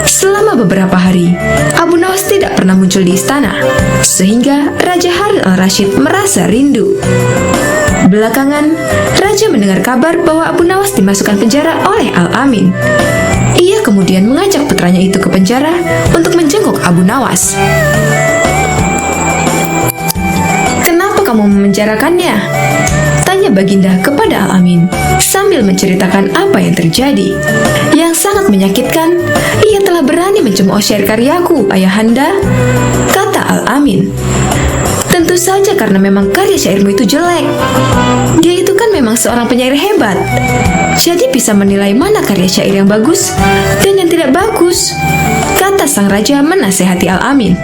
Selama beberapa hari, Abu Nawas tidak pernah muncul di istana, sehingga Raja Harun al-Rashid merasa rindu. Belakangan, Raja mendengar kabar bahwa Abu Nawas dimasukkan penjara oleh Al-Amin. Ia kemudian mengajak putranya itu ke penjara untuk menjenguk Abu Nawas. Kenapa kamu memenjarakannya? Tanya Baginda kepada Al-Amin sambil menceritakan apa yang terjadi. Yang sangat menyakitkan, ia telah berani mencemooh syair karyaku, ayahanda, kata Al-Amin. Tentu saja karena memang karya syairmu itu jelek. Dia itu kan memang seorang penyair hebat, jadi bisa menilai mana karya syair yang bagus dan yang tidak bagus, kata sang raja menasehati Al-Amin.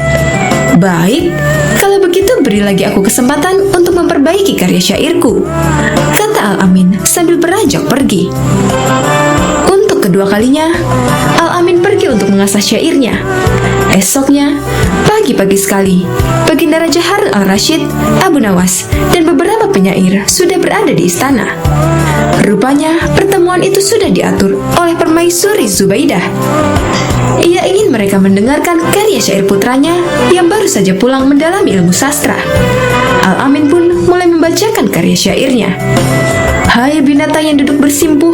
Baik, kalau begitu beri lagi aku kesempatan untuk memperbaiki karya syairku, kata Al-Amin sambil beranjak pergi. Untuk kedua kalinya, Al-Amin pergi untuk mengasah syairnya. Esoknya, pagi-pagi sekali, Baginda Raja Harun al-Rashid, Abu Nawas, dan beberapa penyair sudah berada di istana. Rupanya, pertemuan itu sudah diatur oleh permaisuri Zubaidah. Ia ingin mereka mendengarkan karya syair putranya yang baru saja pulang mendalami ilmu sastra. Al-Amin pun mulai membacakan karya syairnya. Hai binatang yang duduk bersimpuh,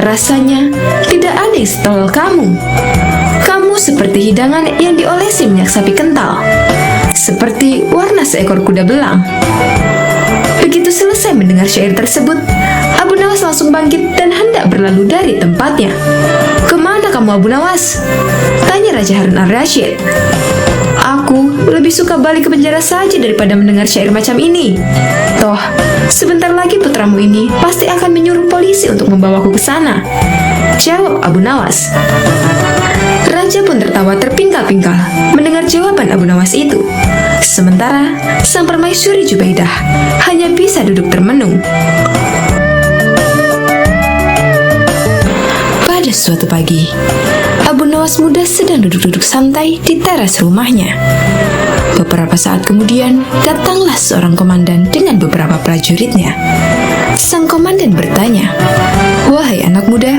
rasanya tidak ada yang setolol kamu. Kamu seperti hidangan yang diolesi minyak sapi kental, seperti warna seekor kuda belang. Begitu selesai mendengar syair tersebut, Abu Nawas langsung bangkit dan hendak berlalu dari tempatnya. Kemana kamu, Abu Nawas? Tanya Raja Harun al-Rashid. Aku lebih suka balik ke penjara saja daripada mendengar syair macam ini. Toh, sebentar lagi putramu ini pasti akan menyuruh polisi untuk membawaku ke sana, jawab Abu Nawas. Raja pun tertawa terpingkal-pingkal mendengar jawaban Abu Nawas itu. Sementara sang permaisuri Zubaidah hanya bisa duduk termenung. Pada suatu pagi, Abu Nawas muda sedang duduk-duduk santai di teras rumahnya. Beberapa saat kemudian, datanglah seorang komandan dengan beberapa prajuritnya. Sang komandan bertanya, "Wahai anak muda,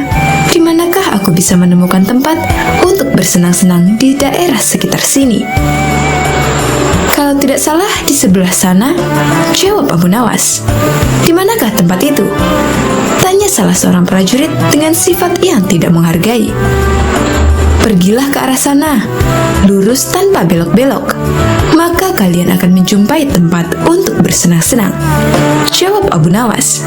di manakah aku bisa menemukan tempat untuk bersenang-senang di daerah sekitar sini?" "Kalau tidak salah di sebelah sana," jawab Abu Nawas. "Di manakah tempat itu?" tanya salah seorang prajurit dengan sifat yang tidak menghargai. Pergilah ke arah sana, lurus tanpa belok-belok. Maka kalian akan menjumpai tempat untuk bersenang-senang, jawab Abu Nawas.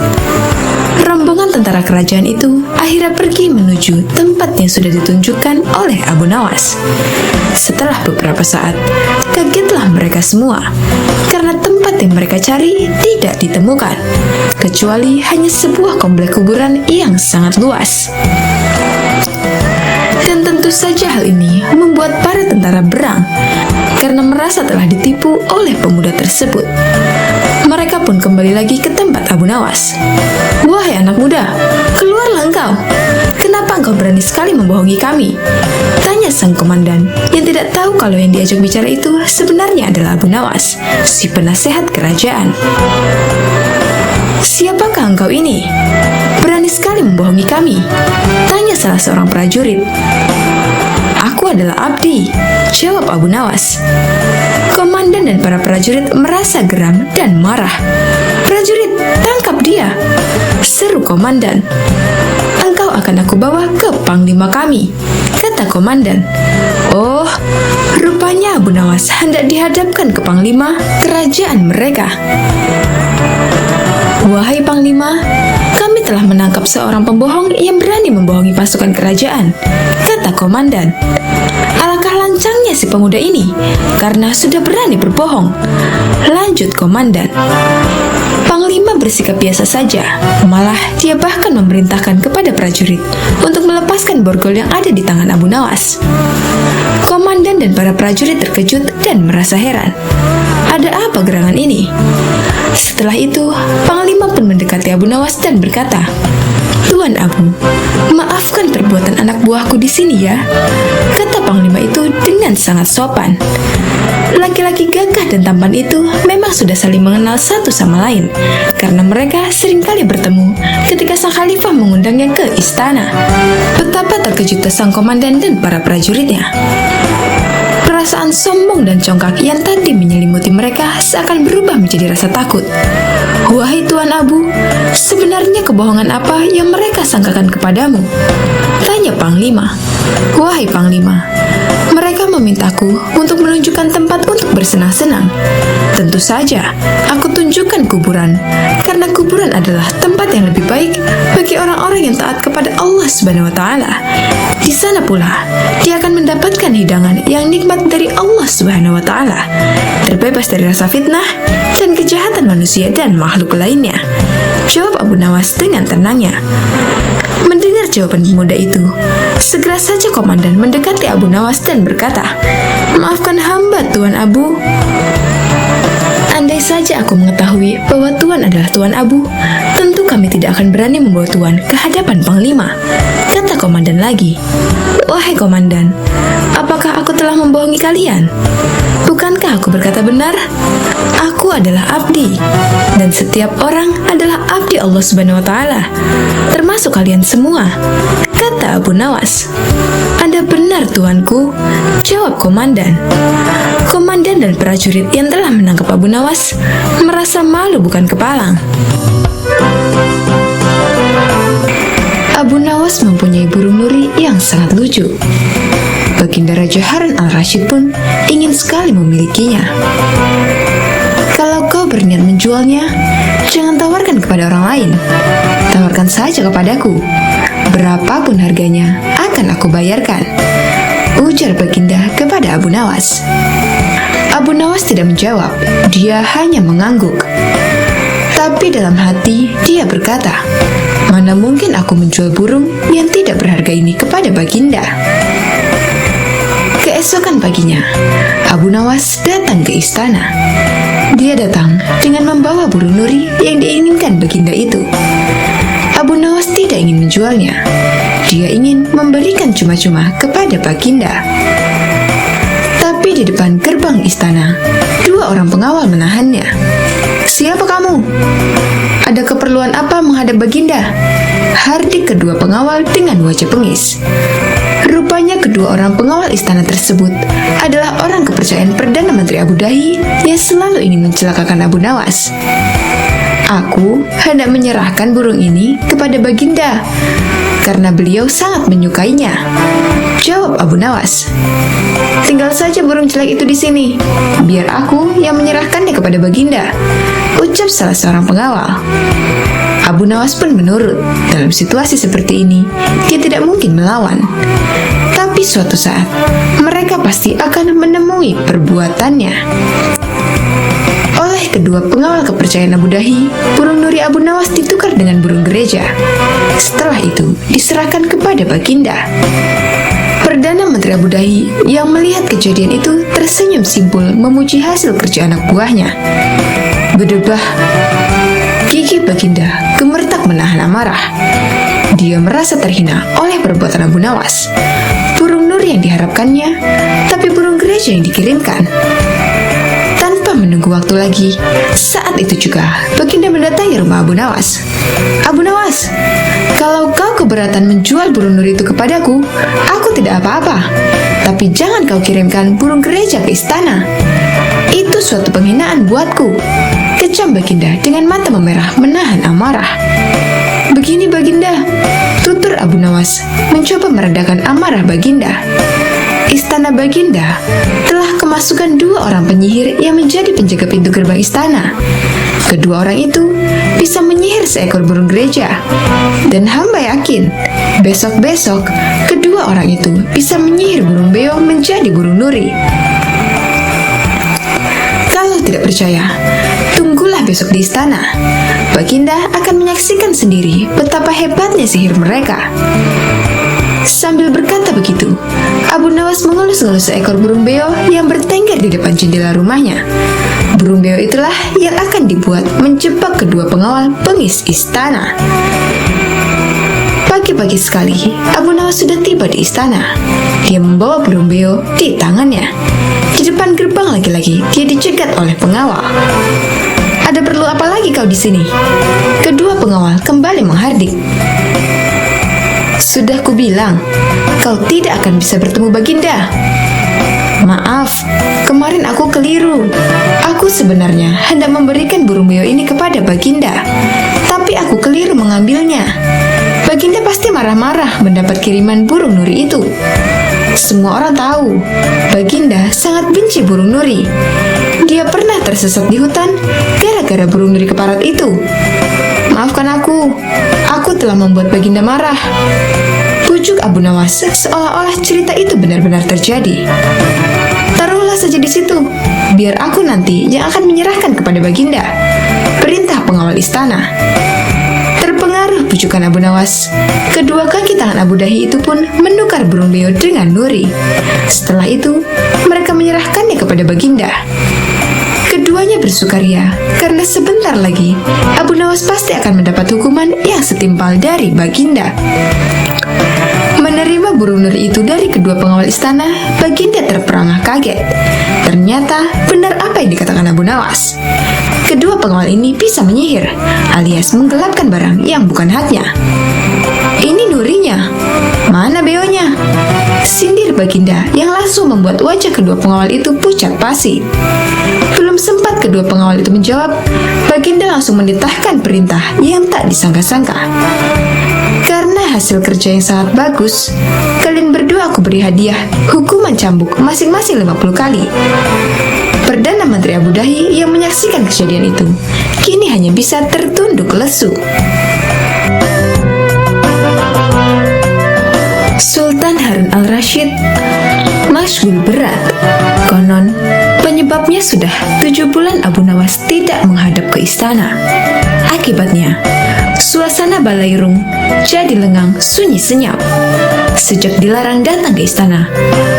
Rombongan tentara kerajaan itu akhirnya pergi menuju tempat yang sudah ditunjukkan oleh Abu Nawas. Setelah beberapa saat, kagetlah mereka semua karena tempat yang mereka cari tidak ditemukan, kecuali hanya sebuah komplek kuburan yang sangat luas. Dan tentu saja hal ini membuat para tentara berang karena merasa telah ditipu oleh pemuda tersebut. Mereka pun kembali lagi ke tempat Abu Nawas. "Wahai anak muda, keluarlah engkau. Kenapa engkau berani sekali membohongi kami?" tanya sang komandan yang tidak tahu kalau yang diajak bicara itu sebenarnya adalah Abu Nawas, si penasehat kerajaan. "Siapakah engkau ini? Berani sekali membohongi kami," tanya salah seorang prajurit. "Aku adalah Abdi," jawab Abu Nawas. Komandan dan para prajurit merasa geram dan marah. "Prajurit, tangkap dia!" seru komandan. "Engkau akan aku bawa ke panglima kami," kata komandan. Oh, rupanya Abu Nawas hendak dihadapkan ke panglima kerajaan mereka. "Wahai panglima, kami telah menangkap seorang pembohong yang berani membohongi pasukan kerajaan," kata komandan. "Alangkah lancangnya si pemuda ini, karena sudah berani berbohong," lanjut komandan. Panglima bersikap biasa saja, malah dia bahkan memerintahkan kepada prajurit untuk melepaskan borgol yang ada di tangan Abu Nawas. Komandan dan para prajurit terkejut dan merasa heran. Ada apa gerangan ini? Setelah itu, Panglima pun mendekati Abu Nawas dan berkata, "Tuan Abu, maafkan perbuatan anak buahku di sini ya," kata Panglima itu dengan sangat sopan. Laki-laki gagah dan tampan itu memang sudah saling mengenal satu sama lain, karena mereka seringkali bertemu ketika sang khalifah mengundangnya ke istana. Betapa terkejutnya sang komandan dan para prajuritnya. Perasaan sombong dan congkak yang tadi menyelimuti mereka seakan berubah menjadi rasa takut. "Wahai Tuan Abu, sebenarnya kebohongan apa yang mereka sangkakan kepadamu?" tanya Panglima. "Wahai Panglima, mereka memintaku untuk menunjukkan tempat untuk bersenang-senang. Tentu saja, aku tunjukkan kuburan, karena kuburan adalah tempat yang lebih baik bagi orang-orang yang taat kepada Allah Subhanahu wa Ta'ala. Di sana pula, dia akan mendapatkan hidangan yang nikmat dari Allah Subhanahu wa Ta'ala, terbebas dari rasa fitnah dan kejahatan manusia dan makhluk lainnya," jawab Abu Nawas dengan tenangnya. Mendengar jawaban pemuda itu, segera saja komandan mendekati Abu Nawas dan berkata, "Maafkan hamba, Tuan Abu. Andai saja aku mengetahui bahwa Tuan adalah Tuan Abu, tentu kami tidak akan berani membawa Tuan ke hadapan Panglima," kata komandan lagi. "Wahai komandan, apakah aku telah membohongi kalian? Bukankah aku berkata benar? Aku adalah abdi, dan setiap orang adalah abdi Allah Subhanahu wa Ta'ala, termasuk kalian semua," kata Abu Nawas. "Anda benar, tuanku," jawab komandan. Komandan dan prajurit yang telah menangkap Abu Nawas merasa malu bukan kepalang. Abu Nawas mempunyai burung nuri yang sangat lucu. Baginda Raja Harun al-Rasyid pun ingin sekali memilikinya. "Kalau kau berniat menjualnya, jangan tawarkan kepada orang lain. Tawarkan saja kepadaku. Berapapun harganya akan aku bayarkan," ujar Baginda kepada Abu Nawas. Abu Nawas tidak menjawab, dia hanya mengangguk. Tapi dalam hati dia berkata, "Mana mungkin aku menjual burung yang tidak berharga ini kepada Baginda." Keesokan paginya, Abu Nawas datang ke istana. Dia datang dengan membawa burung nuri yang diinginkan Baginda itu. Abu Nawas tidak ingin menjualnya. Dia ingin memberikan cuma-cuma kepada Baginda. Tapi di depan gerbang istana, dua orang pengawal menahannya. "Siapa kamu? Ada keperluan apa menghadap Baginda?" hardik kedua pengawal dengan wajah bengis. Rupanya kedua orang pengawal istana tersebut adalah orang kepercayaan Perdana Menteri Abu Dahi yang selalu ingin mencelakakan Abu Nawas. Aku hendak menyerahkan burung ini kepada Baginda karena beliau sangat menyukainya, jawab Abu Nawas. Tinggal saja burung jelek itu di sini, biar aku yang menyerahkannya kepada Baginda, ucap salah seorang pengawal. Abu Nawas pun menurut. Dalam situasi seperti ini, dia tidak mungkin melawan. Tapi suatu saat, mereka pasti akan menemui perbuatannya. Oleh kedua pengawal kepercayaan Abu Dahi, burung nuri Abu Nawas ditukar dengan burung gereja. Setelah itu, diserahkan kepada Baginda. Perdana Menteri Abu Dahi yang melihat kejadian itu tersenyum simpul memuji hasil kerja anak buahnya. Berdebah, gigi Baginda gemeretak menahan amarah. Dia merasa terhina oleh perbuatan Abu Nawas. Burung nuri yang diharapkannya, tapi burung gereja yang dikirimkan. Tanpa menunggu waktu lagi, saat itu juga Baginda mendatangi rumah Abu Nawas. Abu Nawas, kalau kau keberatan menjual burung nuri itu kepadaku, aku tidak apa-apa. Tapi jangan kau kirimkan burung gereja ke istana. Itu suatu penghinaan buatku, kecam Baginda dengan mata memerah menahan amarah. Begini Baginda, tutur Abu Nawas mencoba meredakan amarah Baginda. Istana Baginda telah kemasukan 2 orang penyihir yang menjadi penjaga pintu gerbang istana. Kedua orang itu bisa menyihir seekor burung gereja. Dan hamba yakin, besok-besok kedua orang itu bisa menyihir burung beo menjadi burung nuri. Kalau tidak percaya, tunggulah besok di istana. Baginda akan menyaksikan sendiri betapa hebatnya sihir mereka. Sambil berkata begitu, Abu Nawas mengelus-ngelus seekor burung beo yang bertengger di depan jendela rumahnya. Burung beo itulah yang akan dibuat menjebak kedua pengawal bengis istana. Pagi-pagi sekali, Abu Nawas sudah tiba di istana. Dia membawa burung beo di tangannya. Di depan gerbang lagi-lagi, dia dicegat oleh pengawal. Ada perlu apa lagi kau di sini? Kedua pengawal kembali menghardik. Sudah kubilang, kau tidak akan bisa bertemu Baginda. Maaf, kemarin aku keliru. Aku sebenarnya hendak memberikan burung beo ini kepada Baginda, tapi aku keliru mengambilnya. Baginda pasti marah-marah mendapat kiriman burung nuri itu. Semua orang tahu, Baginda sangat benci burung nuri. Dia pernah tersesat di hutan gara-gara burung nuri keparat itu. Maafkan aku telah membuat Baginda marah. Pujuk Abu Nawas seolah-olah cerita itu benar-benar terjadi. Taruhlah saja di situ, biar aku nanti yang akan menyerahkan kepada Baginda, perintah pengawal istana. Terpengaruh pujukan Abu Nawas, kedua kaki tangan Abu Dahi itu pun menukar burung beo dengan nuri. Setelah itu, mereka menyerahkannya kepada Baginda. Keduanya bersukaria karena sebentar lagi Abu Nawas pasti akan mendapat hukuman yang setimpal dari Baginda. Menerima burung nuri itu dari kedua pengawal istana, Baginda terperangah kaget. Ternyata benar apa yang dikatakan Abu Nawas. Kedua pengawal ini bisa menyihir, alias menggelapkan barang yang bukan haknya. Ini nurinya, mana beonya? Sindir Baginda yang langsung membuat wajah kedua pengawal itu pucat pasi. Belum sempat kedua pengawal itu menjawab, Baginda langsung menitahkan perintah yang tak disangka-sangka. Karena hasil kerja yang sangat bagus, kalian berdua aku beri hadiah hukuman cambuk masing-masing 50 kali. Perdana Menteri Abu Dahi yang menyaksikan kejadian itu kini hanya bisa tertunduk lesu. Sultan Harun al-Rashid masyghul berat. Konon penyebabnya sudah 7 bulan Abu Nawas tidak menghadap ke istana. Akibatnya, suasana Balairung jadi lengang sunyi senyap. Sejak dilarang datang ke istana,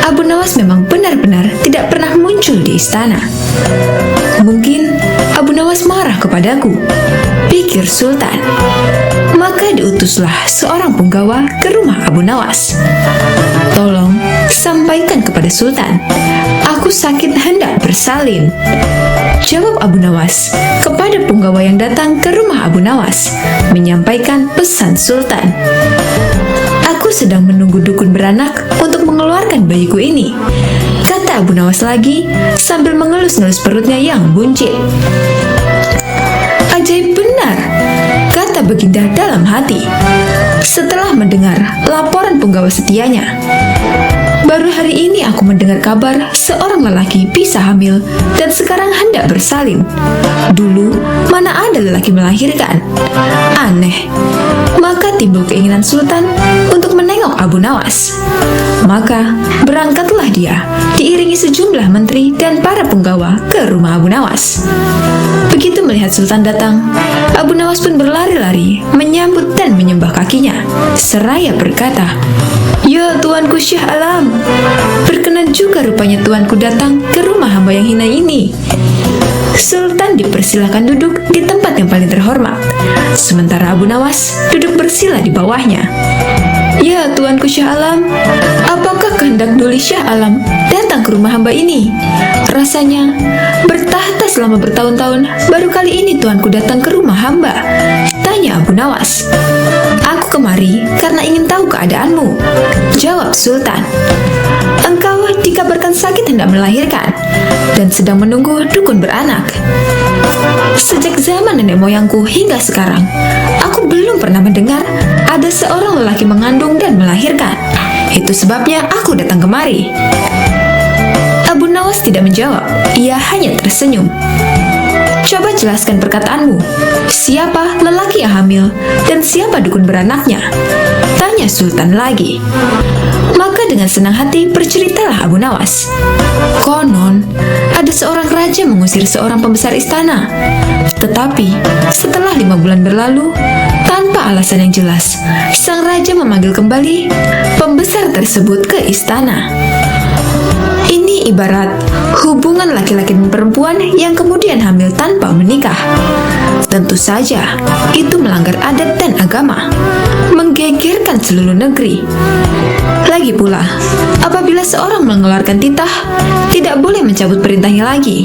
Abu Nawas memang benar-benar tidak pernah muncul di istana. Mungkin Abu Nawas marah kepadaku, pikir Sultan. Maka diutuslah seorang punggawa ke rumah Abu Nawas. Tolong sampaikan kepada Sultan, aku sakit hendak bersalin, jawab Abu Nawas kepada punggawa yang datang ke rumah Abu Nawas, menyampaikan pesan Sultan. Aku sedang menunggu dukun beranak untuk mengeluarkan bayiku ini, kata Abu Nawas lagi sambil mengelus-ngelus perutnya yang buncit. Ajaib benar, kata Baginda dalam hati setelah mendengar laporan punggawa setianya. Baru hari ini aku mendengar kabar seorang lelaki bisa hamil dan sekarang hendak bersalin. Dulu mana ada lelaki melahirkan? Aneh. Maka timbul keinginan Sultan untuk menengok Abu Nawas. Maka berangkatlah dia diiringi sejumlah menteri dan para punggawa ke rumah Abu Nawas. Begitu melihat Sultan datang, Abu Nawas pun berlari-lari menyambut dan menyembah kakinya, seraya berkata, "Ya tuanku Syah Alam, berkenan juga rupanya tuanku datang ke rumah hamba yang hina ini." Sultan dipersilakan duduk di tempat yang paling terhormat, sementara Abu Nawas duduk bersila di bawahnya. "Ya tuanku Syah Alam, apakah kehendak Duli Syah Alam datang ke rumah hamba ini? Rasanya bertahta selama bertahun-tahun, baru kali ini tuanku datang ke rumah hamba," tanya Abu Nawas. "Aku kemari karena ingin tahu keadaanmu," jawab Sultan. "Engkau dikabarkan sakit hendak melahirkan dan sedang menunggu dukun beranak. Sejak zaman nenek moyangku hingga sekarang, aku belum pernah mendengar ada seorang lelaki mengandung dan melahirkan. Itu sebabnya aku datang kemari." Abu Nawas tidak menjawab, ia hanya tersenyum. "Coba jelaskan perkataanmu. Siapa lelaki yang hamil dan siapa dukun beranaknya?" tanya Sultan lagi. Maka dengan senang hati berceritalah Abu Nawas. Konon, ada seorang raja mengusir seorang pembesar istana. Tetapi, setelah 5 bulan berlalu, tanpa alasan yang jelas, sang raja memanggil kembali pembesar tersebut ke istana. Ini ibarat hubungan laki-laki dan perempuan yang kemudian hamil tanpa menikah. Tentu saja, itu melanggar adat dan agama, menggegerkan seluruh negeri. Lagi pula, apabila seorang mengeluarkan titah, tidak boleh mencabut perintahnya lagi.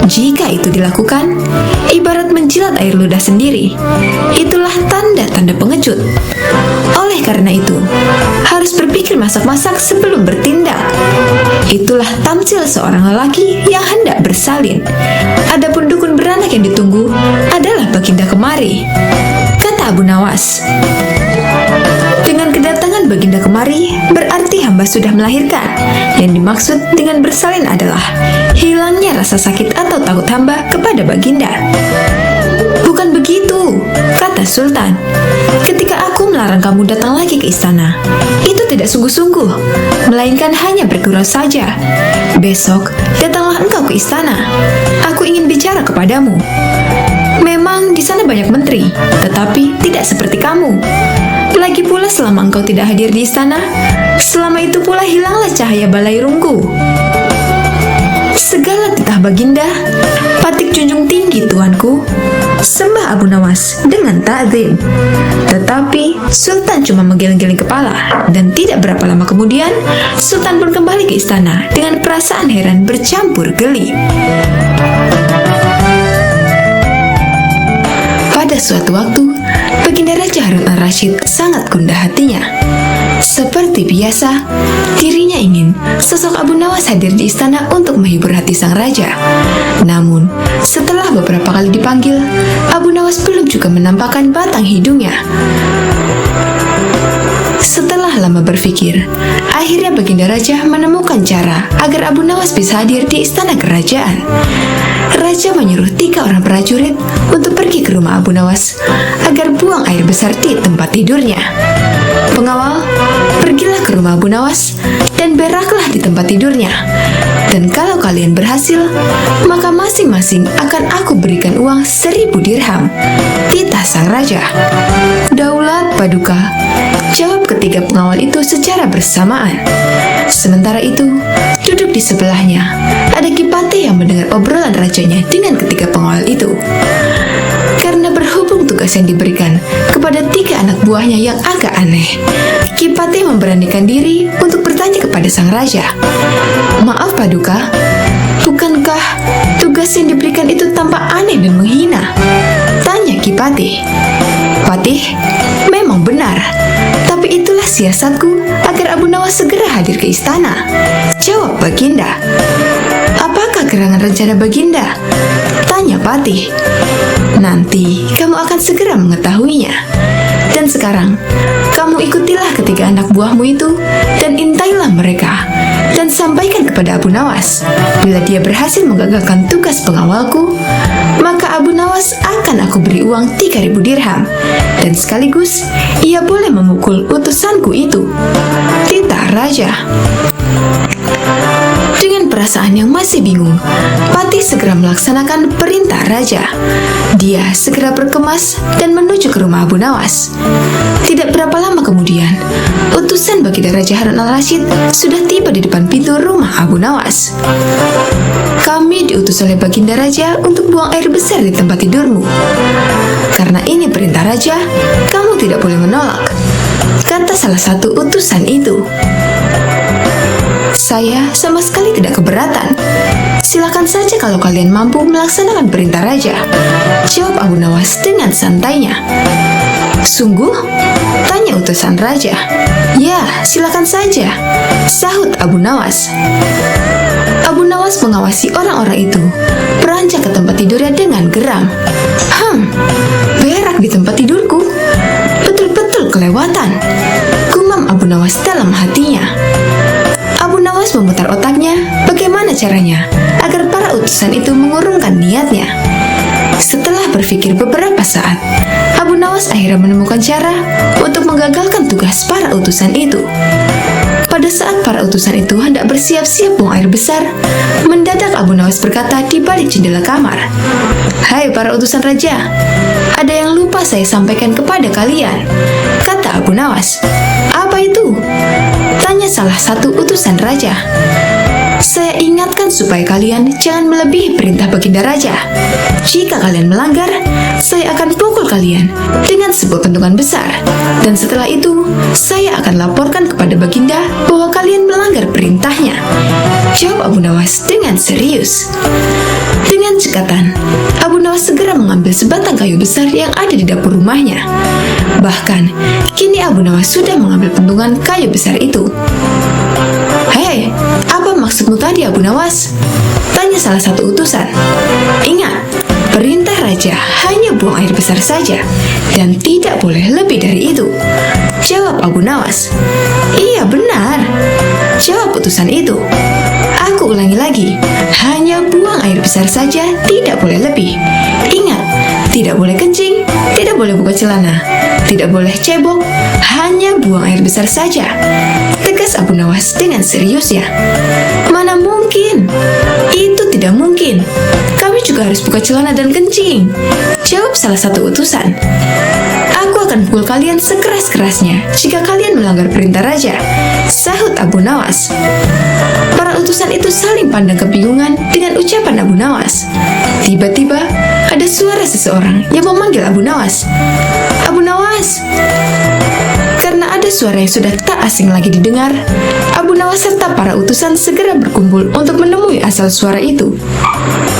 Jika itu dilakukan, ibarat menjilat air ludah sendiri. Itulah tanda-tanda pengecut. Oleh karena itu, harus berpikir masak-masak sebelum bertindak. Itulah tamsil seorang lelaki yang hendak bersalin. Adapun dukun beranak yang ditunggu adalah Baginda kemari, kata Abu Nawas. Dengan kedatangan Baginda kemari, berarti hamba sudah melahirkan. Yang dimaksud dengan bersalin adalah hilangnya rasa sakit atau takut hamba kepada Baginda. Bukan begitu, kata Sultan. Ketika aku melarang kamu datang lagi ke istana, itu tidak sungguh-sungguh, melainkan hanya bergurau saja. Besok, datanglah engkau ke istana. Aku ingin bicara kepadamu. Memang di sana banyak menteri, tetapi tidak seperti kamu. Lagi pula selama engkau tidak hadir di istana, selama itu pula hilanglah cahaya balairungku. Segala titah Baginda, patik junjung tinggi tuanku, sembah Abu Nawas dengan ta'zim. Tetapi Sultan cuma menggeleng-geleng kepala, dan tidak berapa lama kemudian Sultan pun kembali ke istana dengan perasaan heran bercampur geli. Pada suatu waktu, Baginda Raja Harun al-Rashid sangat gundah hatinya. Seperti biasa, dirinya ingin sosok Abu Nawas hadir di istana untuk menghibur hati sang raja. Namun, setelah beberapa kali dipanggil, Abu Nawas belum juga menampakkan batang hidungnya. Setelah lama berpikir, akhirnya Baginda Raja menemukan cara agar Abu Nawas bisa hadir di istana kerajaan. Raja menyuruh 3 orang prajurit untuk pergi ke rumah Abu Nawas agar buang air besar di tempat tidurnya. Pengawal, pergilah ke rumah Abu Nawas dan beraklah di tempat tidurnya. Dan kalau kalian berhasil, maka masing-masing akan aku berikan uang 1000 dirham. Titah sang raja. Daulat Paduka, jawab ketiga pengawal itu secara bersamaan. Sementara itu, duduk di sebelahnya ada Kipati yang mendengar obrolan rajanya dengan ketiga pengawal itu. Karena berhubung tugas yang diberikan kepada 3 anak buahnya yang agak aneh, Kipati memberanikan diri untuk bertanya kepada sang raja. "Maaf Paduka, bukankah tugas yang diberikan itu tampak aneh dan menghina?" tanya Kipati. "Patih, memang benar, tapi itulah siasatku agar Abu Nawas segera hadir ke istana," jawab Baginda. "Apakah gerangan rencana Baginda?" tanya Patih. "Nah, nanti kamu akan segera mengetahuinya. Dan sekarang, kamu ikutilah ketiga anak buahmu itu dan intailah mereka dan sampaikan kepada Abu Nawas. Bila dia berhasil menggagalkan tugas pengawalku, maka Abu Nawas akan aku beri uang 3.000 dirham dan sekaligus ia boleh memukul utusanku itu. Titah raja. Dengan perasaan yang masih bingung, Patih segera melaksanakan perintah raja. Dia segera berkemas dan menuju ke rumah Abu Nawas. Tidak berapa lama kemudian, utusan Baginda Raja Harun al-Rashid sudah tiba di depan pintu rumah Abu Nawas. Kami diutus oleh Baginda Raja untuk buang air besar di tempat tidurmu. Karena ini perintah raja, kamu tidak boleh menolak, kata salah satu utusan itu. Saya sama sekali tidak keberatan. Silakan saja kalau kalian mampu melaksanakan perintah raja, jawab Abu Nawas dengan santainya. Sungguh? Tanya utusan raja. Ya, silakan saja, sahut Abu Nawas. Abu Nawas mengawasi orang-orang itu beranjak ke tempat tidurnya dengan geram. Berak di tempat tidurku? Betul-betul kelewatan, gumam Abu Nawas dalam hatinya. Abu Nawas memutar otaknya bagaimana caranya agar para utusan itu mengurungkan niatnya. Setelah berpikir beberapa saat, Abu Nawas akhirnya menemukan cara untuk menggagalkan tugas para utusan itu. Pada saat para utusan itu hendak bersiap-siap buang air besar, mendadak Abu Nawas berkata di balik jendela kamar, "Hai para utusan raja, ada yang lupa saya sampaikan kepada kalian," kata Abu Nawas. "Apa itu?" tanya salah satu utusan raja. "Saya ingatkan supaya kalian jangan melebihi perintah Baginda Raja. Jika kalian melanggar, saya akan pukul kalian dengan sebuah bentukan besar. Dan setelah itu, saya akan laporkan kepada Baginda bahwa kalian melanggar perintahnya," jawab Abu Nawas dengan serius. Dengan cekatan, Abu Nawas segera mengambil sebatang kayu besar yang ada di dapur rumahnya. Bahkan, kini Abu Nawas sudah mengambil pentungan kayu besar itu. "Hei, apa maksudmu tadi Abu Nawas?" tanya salah satu utusan. "Ingat, perintah raja hanya buang air besar saja dan tidak boleh lebih dari itu," jawab Abu Nawas. "Iya benar," jawab utusan itu. "Aku ulangi lagi, hanya buang air besar saja, tidak boleh lebih. Ingat, tidak boleh kencing, tidak boleh buka celana, tidak boleh cebok, hanya buang air besar saja," tegas Abu Nawas dengan seriusnya. "Mana mungkin? Itu tidak mungkin. Kami juga harus buka celana dan kencing," jawab salah satu utusan. "Aku akan pukul kalian sekeras-kerasnya jika kalian melanggar perintah raja," sahut Abu Nawas. Para utusan itu saling pandang kebingungan dengan ucapan Abu Nawas. Tiba-tiba, ada suara seseorang yang memanggil Abu Nawas. "Abu Nawas!" Karena ada suara yang sudah tak asing lagi didengar, Abu Nawas serta para utusan segera berkumpul untuk menemui asal suara itu.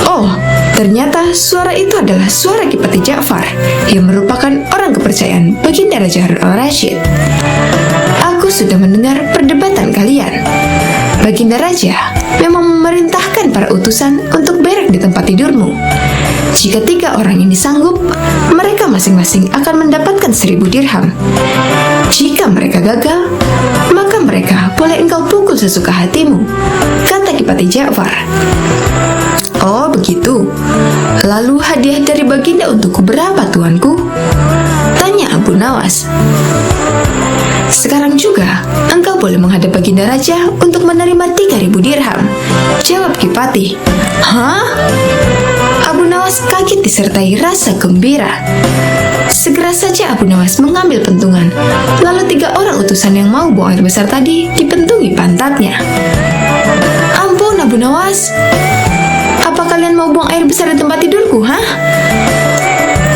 Oh, ternyata suara itu adalah suara Ki Patih Ja'far yang merupakan orang kepercayaan Baginda Raja Harun al-Rashid. "Aku sudah mendengar perdebatan kalian. Baginda Raja memang memerintahkan para utusan untuk berak di tempat tidurmu. Jika 3 orang ini sanggup, mereka masing-masing akan mendapatkan 1.000 dirham. Jika mereka gagal, maka mereka boleh engkau pukul sesuka hatimu," kata Ki Patih Ja'far. "Oh begitu. Lalu hadiah dari Baginda untukku berapa tuanku?" tanya Abu Nawas. "Sekarang juga engkau boleh menghadap Baginda Raja untuk menerima 3.000 dirham," jawab Ki Patih. "Hah?" Abu Nawas kaget disertai rasa gembira. Segera saja Abu Nawas mengambil pentungan, lalu 3 orang utusan yang mau buang air besar tadi dipentungi pantatnya. "Ampun Abu Nawas, apa kalian mau buang air besar di tempat tidurku, hah?"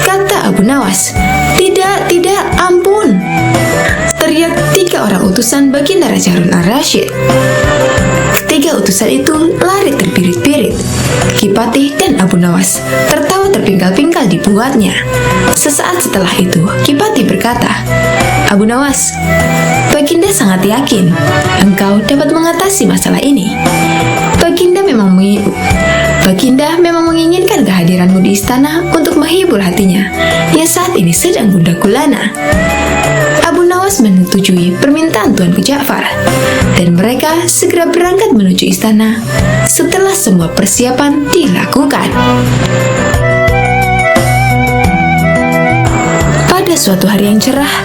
kata Abu Nawas. Tidak, ampun," teriak 3 orang utusan Baginda Raja Harun al-Rashid. Ketiga utusan itu lari terbirit-birit. Ki Patih dan Abu Nawas tertawa terpingkal-pingkal dibuatnya. Sesaat setelah itu, Ki Patih berkata, "Abu Nawas, Baginda sangat yakin engkau dapat mengatasi masalah ini. Baginda memang menginginkan kehadiran kehadiranmu di istana untuk menghibur hatinya yang saat ini sedang gundah gulana. Abu Nawas menyetujui permintaan Tuanku Ja'far, dan mereka segera berangkat menuju istana setelah semua persiapan dilakukan. Pada suatu hari yang cerah,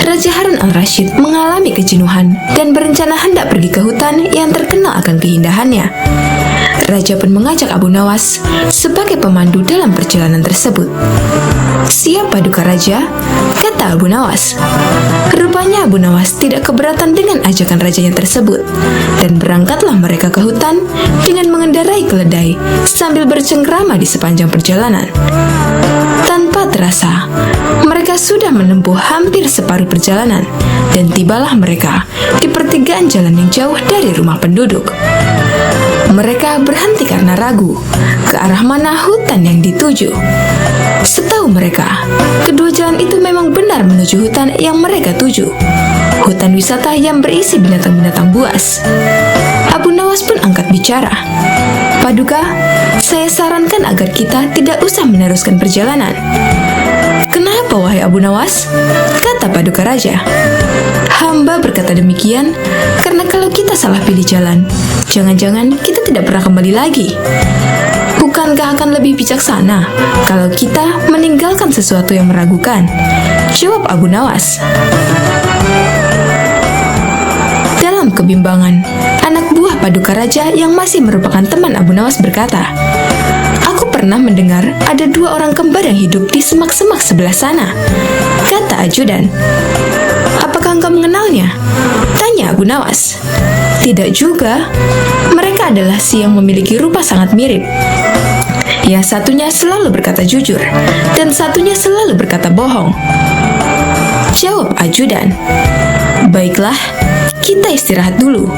Raja Harun al-Rashid mengalami kejenuhan dan berencana hendak pergi ke hutan yang terkenal akan keindahannya. Raja pun mengajak Abu Nawas sebagai pemandu dalam perjalanan tersebut. "Siap, Paduka Raja?" kata Abu Nawas. Rupanya Abu Nawas tidak keberatan dengan ajakan rajanya tersebut, dan berangkatlah mereka ke hutan dengan mengendarai keledai sambil bercengkrama di sepanjang perjalanan. Tanpa terasa, mereka sudah menempuh hampir separuh perjalanan, dan tibalah mereka di pertigaan jalan yang jauh dari rumah penduduk. Mereka berhenti karena ragu ke arah mana hutan yang dituju. Setahu mereka, kedua jalan itu memang benar menuju hutan yang mereka tuju. Hutan wisata yang berisi binatang-binatang buas. Abu Nawas pun angkat bicara. "Paduka, saya sarankan agar kita tidak usah meneruskan perjalanan." "Kenapa, wahai Abu Nawas?" kata Paduka Raja. "Hamba berkata demikian karena kalau kita salah pilih jalan, jangan-jangan kita tidak pernah kembali lagi. Bukankah akan lebih bijaksana kalau kita meninggalkan sesuatu yang meragukan?" jawab Abu Nawas. Dalam kebimbangan, anak buah Paduka Raja yang masih merupakan teman Abu Nawas berkata, "Aku pernah mendengar ada dua orang kembar yang hidup di semak-semak sebelah sana," kata ajudan. "Apakah engkau mengenalnya?" tanya Abu Nawas. "Tidak juga. Mereka adalah si yang memiliki rupa sangat mirip. Yang satunya selalu berkata jujur, dan satunya selalu berkata bohong," jawab ajudan. "Baiklah, kita istirahat dulu.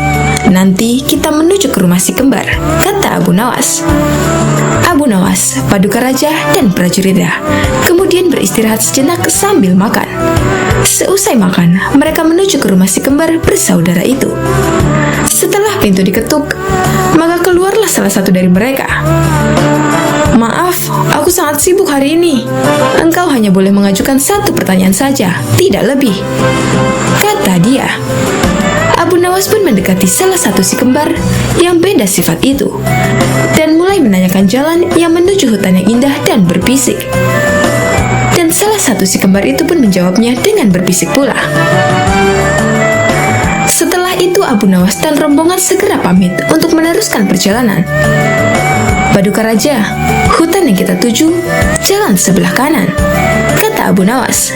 Nanti kita menuju ke rumah si kembar," kata Abu Nawas. Abu Nawas, Paduka Raja, dan prajuritnya kemudian beristirahat sejenak sambil makan. Seusai makan, mereka menuju ke rumah si kembar bersaudara itu. Setelah pintu diketuk, maka keluarlah salah satu dari mereka. "Maaf, aku sangat sibuk hari ini. Engkau hanya boleh mengajukan satu pertanyaan saja, tidak lebih," kata dia. Abu Nawas pun mendekati salah satu si kembar yang beda sifat itu, dan mulai menanyakan jalan yang menuju hutan yang indah dan berbisik. Dan salah satu si kembar itu pun menjawabnya dengan berbisik pula. Setelah itu Abu Nawas dan rombongan segera pamit untuk meneruskan perjalanan. "Paduka Raja, hutan yang kita tuju jalan sebelah kanan," kata Abu Nawas.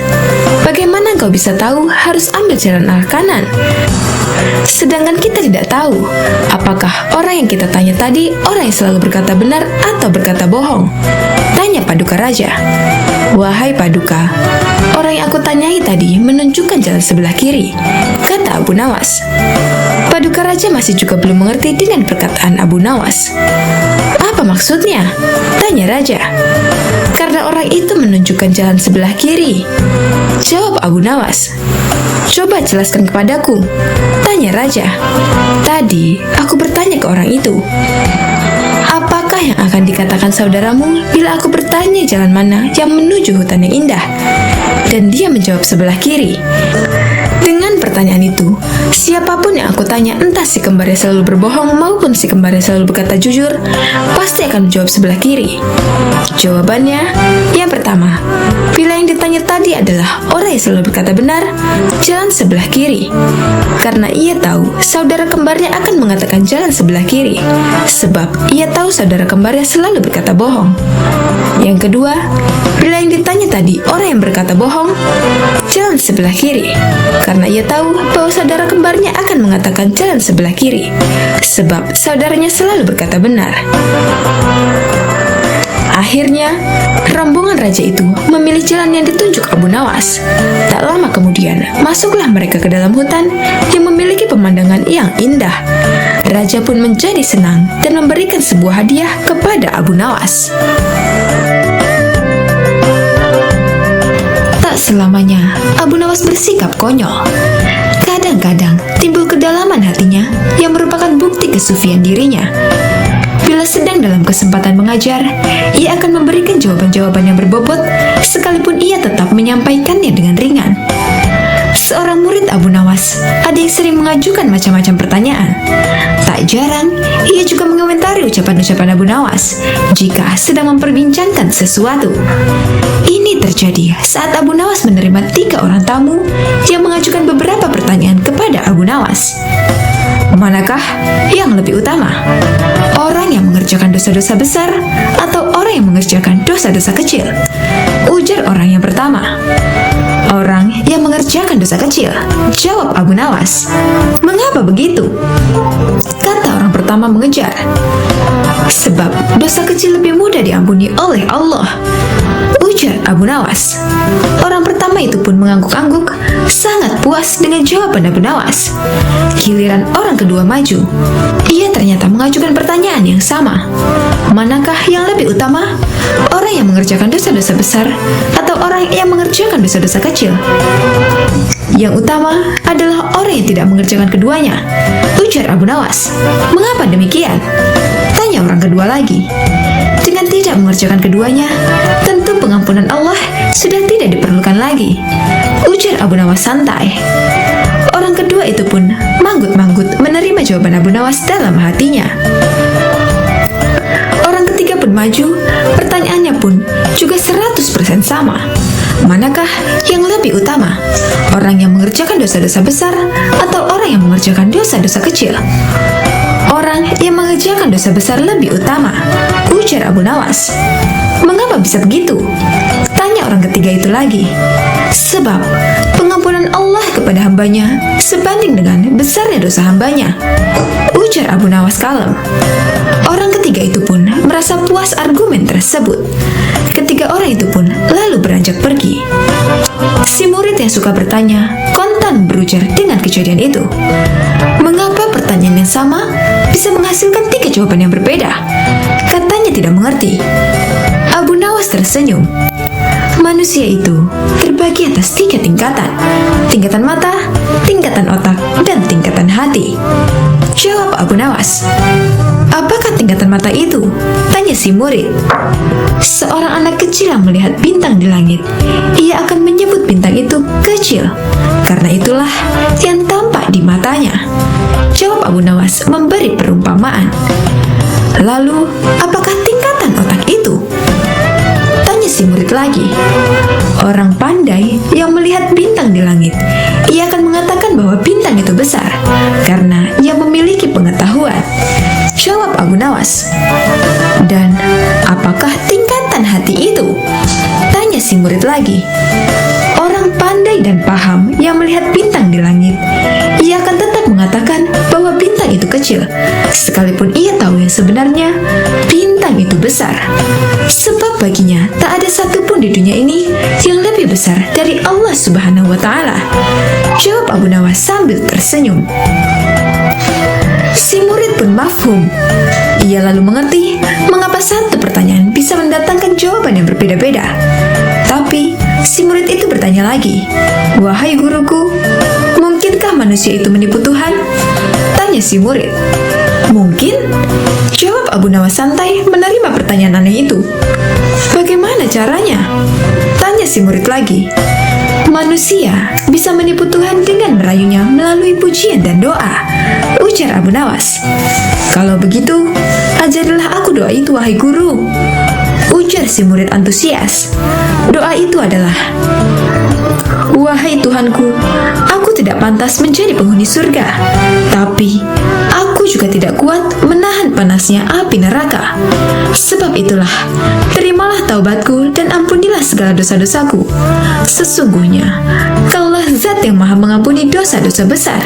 "Bagaimana engkau bisa tahu harus ambil jalan arah kanan? Sedangkan kita tidak tahu apakah orang yang kita tanya tadi orang yang selalu berkata benar atau berkata bohong," tanya Paduka Raja. "Wahai Paduka, orang yang aku tanyai tadi menunjukkan jalan sebelah kiri," kata Abu Nawas. Paduka Raja masih juga belum mengerti dengan perkataan Abu Nawas. "Apa maksudnya?" tanya Raja. "Karena orang itu menunjukkan jalan sebelah kiri," jawab Abu Nawas. "Coba jelaskan kepadaku," tanya Raja. "Tadi aku bertanya ke orang itu, apakah yang akan dikatakan saudaramu bila aku bertanya jalan mana yang menuju hutan yang indah? Dan dia menjawab sebelah kiri. Dengan pertanyaan itu, siapapun yang aku tanya, entah si kembar yang selalu berbohong maupun si kembar yang selalu berkata jujur, pasti akan menjawab sebelah kiri." Jawabannya, yang pertama, bila yang ditanya tadi adalah orang yang selalu berkata benar, jalan sebelah kiri. Karena ia tahu saudara kembarnya akan mengatakan jalan sebelah kiri, sebab ia tahu saudara kembarnya selalu berkata bohong. Yang kedua, bila yang ditanya tadi orang yang berkata bohong, jalan sebelah kiri. Karena ia tahu bahwa saudara kembarnya akan mengatakan jalan sebelah kiri, sebab saudaranya selalu berkata benar. Akhirnya, rombongan raja itu memilih jalan yang ditunjuk Abu Nawas. Tak lama kemudian, masuklah mereka ke dalam hutan yang memiliki pemandangan yang indah. Raja pun menjadi senang dan memberikan sebuah hadiah kepada Abu Nawas. Tak selamanya Abu Nawas bersikap konyol. Kadang-kadang timbul kedalaman hatinya yang merupakan bukti kesufian dirinya. bila sedang dalam kesempatan mengajar, ia akan memberikan jawaban-jawaban yang berbobot, sekalipun ia tetap menyampaikannya dengan ringan. Seorang murid Abu Nawas, ada yang sering mengajukan macam-macam pertanyaan. Tak jarang, ia juga mengomentari ucapan-ucapan Abu Nawas jika sedang memperbincangkan sesuatu. Ini terjadi saat Abu Nawas menerima 3 orang tamu yang mengajukan beberapa pertanyaan kepada Abu Nawas. Manakah yang lebih utama? Orang yang mengerjakan dosa-dosa besar atau orang yang mengerjakan dosa-dosa kecil? Ujar orang yang pertama, orang yang mengerjakan dosa kecil. Jawab Abu Nawas. Mengapa begitu? Kata orang pertama mengejar. Sebab dosa kecil lebih mudah diampuni oleh Allah. Ujar Abu Nawas. Orang pertama itu pun mengangguk-angguk, sangat puas dengan jawaban Abu Nawas. Giliran orang kedua maju. Ia ternyata mengajukan pertanyaan yang sama. Manakah yang lebih utama? Orang yang mengerjakan dosa-dosa besar atau orang yang mengerjakan dosa-dosa kecil? Yang utama adalah orang yang tidak mengerjakan keduanya. Ujar Abu Nawas. Mengapa demikian? Tanya orang kedua lagi. Dengan tidak mengerjakan keduanya, tentu pengampunan Allah sudah tidak diperlukan lagi. Ujar Abu Nawas santai. Orang kedua itu pun manggut-manggut menerima jawaban Abu Nawas dalam hatinya. Orang ketiga pun maju, pertanyaannya pun juga 100% sama. Manakah yang lebih utama? Orang yang mengerjakan dosa-dosa besar atau orang yang mengerjakan dosa-dosa kecil? Orang yang mengerjakan dosa besar lebih utama. Ujar Abu Nawas. Mengapa bisa begitu? Tanya orang ketiga itu lagi. Sebab pengampunan Allah kepada hambanya sebanding dengan besarnya dosa hambanya. Ujar Abu Nawas kalem. Orang ketiga itu pun merasa puas argumen tersebut. Ketiga orang itu pun lalu beranjak pergi. Si murid yang suka bertanya kontan berujar dengan kejadian itu. Mengapa pertanyaan yang sama bisa menghasilkan 3 jawaban yang berbeda? Katanya tidak mengerti. Abu Nawas tersenyum. Manusia itu terbagi atas 3 tingkatan. Tingkatan mata, tingkatan otak, dan tingkatan hati. Jawab Abu Nawas. Apakah tingkatan mata itu? Tanya si murid. Seorang anak kecil yang melihat bintang di langit, ia akan menyebut bintang itu kecil. Karena itulah yang tampak di matanya. Jawab Abu Nawas memberi perumpamaan. Lalu, apakah tingkatan otak itu? Tanya si murid lagi. Orang pandai yang melihat bintang di langit, ia akan mengatakan bahwa bintang itu besar karena ia memiliki pengetahuan. Jawab Abu Nawas. Dan apakah tingkatan hati itu? Tanya si murid lagi. Orang pandai dan paham yang melihat bintang di langit, ia akan tetap mengatakan bahwa bintang itu kecil, sekalipun ia tahu yang sebenarnya bintang itu besar. Sebab baginya tak ada satupun di dunia ini yang lebih besar dari Allah Subhanahu wa Ta'ala. Jawab Abu Nawas sambil tersenyum. Si murid pun mafhum. Ia lalu mengerti mengapa satu pertanyaan bisa mendatangkan jawaban yang berbeda-beda. Tapi si murid itu bertanya lagi. Wahai guruku, mungkinkah manusia itu menipu Tuhan? Tanya si murid. Mungkin? Jawab Abu Nawas santai menerima pertanyaan aneh itu. Bagaimana caranya? Tanya si murid lagi. Manusia bisa menipu Tuhan dengan merayunya melalui pujian dan doa. Ujar Abu Nawas. Kalau begitu, ajarilah aku doa itu, wahai guru. Ujar si murid antusias. Doa itu adalah, wahai Tuhanku, aku tidak pantas menjadi penghuni surga, tapi aku juga tidak kuat menahan panasnya api neraka. Sebab itulah, terimalah taubatku dan ampunilah segala dosa-dosaku. Sesungguhnya, Kaulah Zat yang Maha Mengampuni dosa-dosa besar.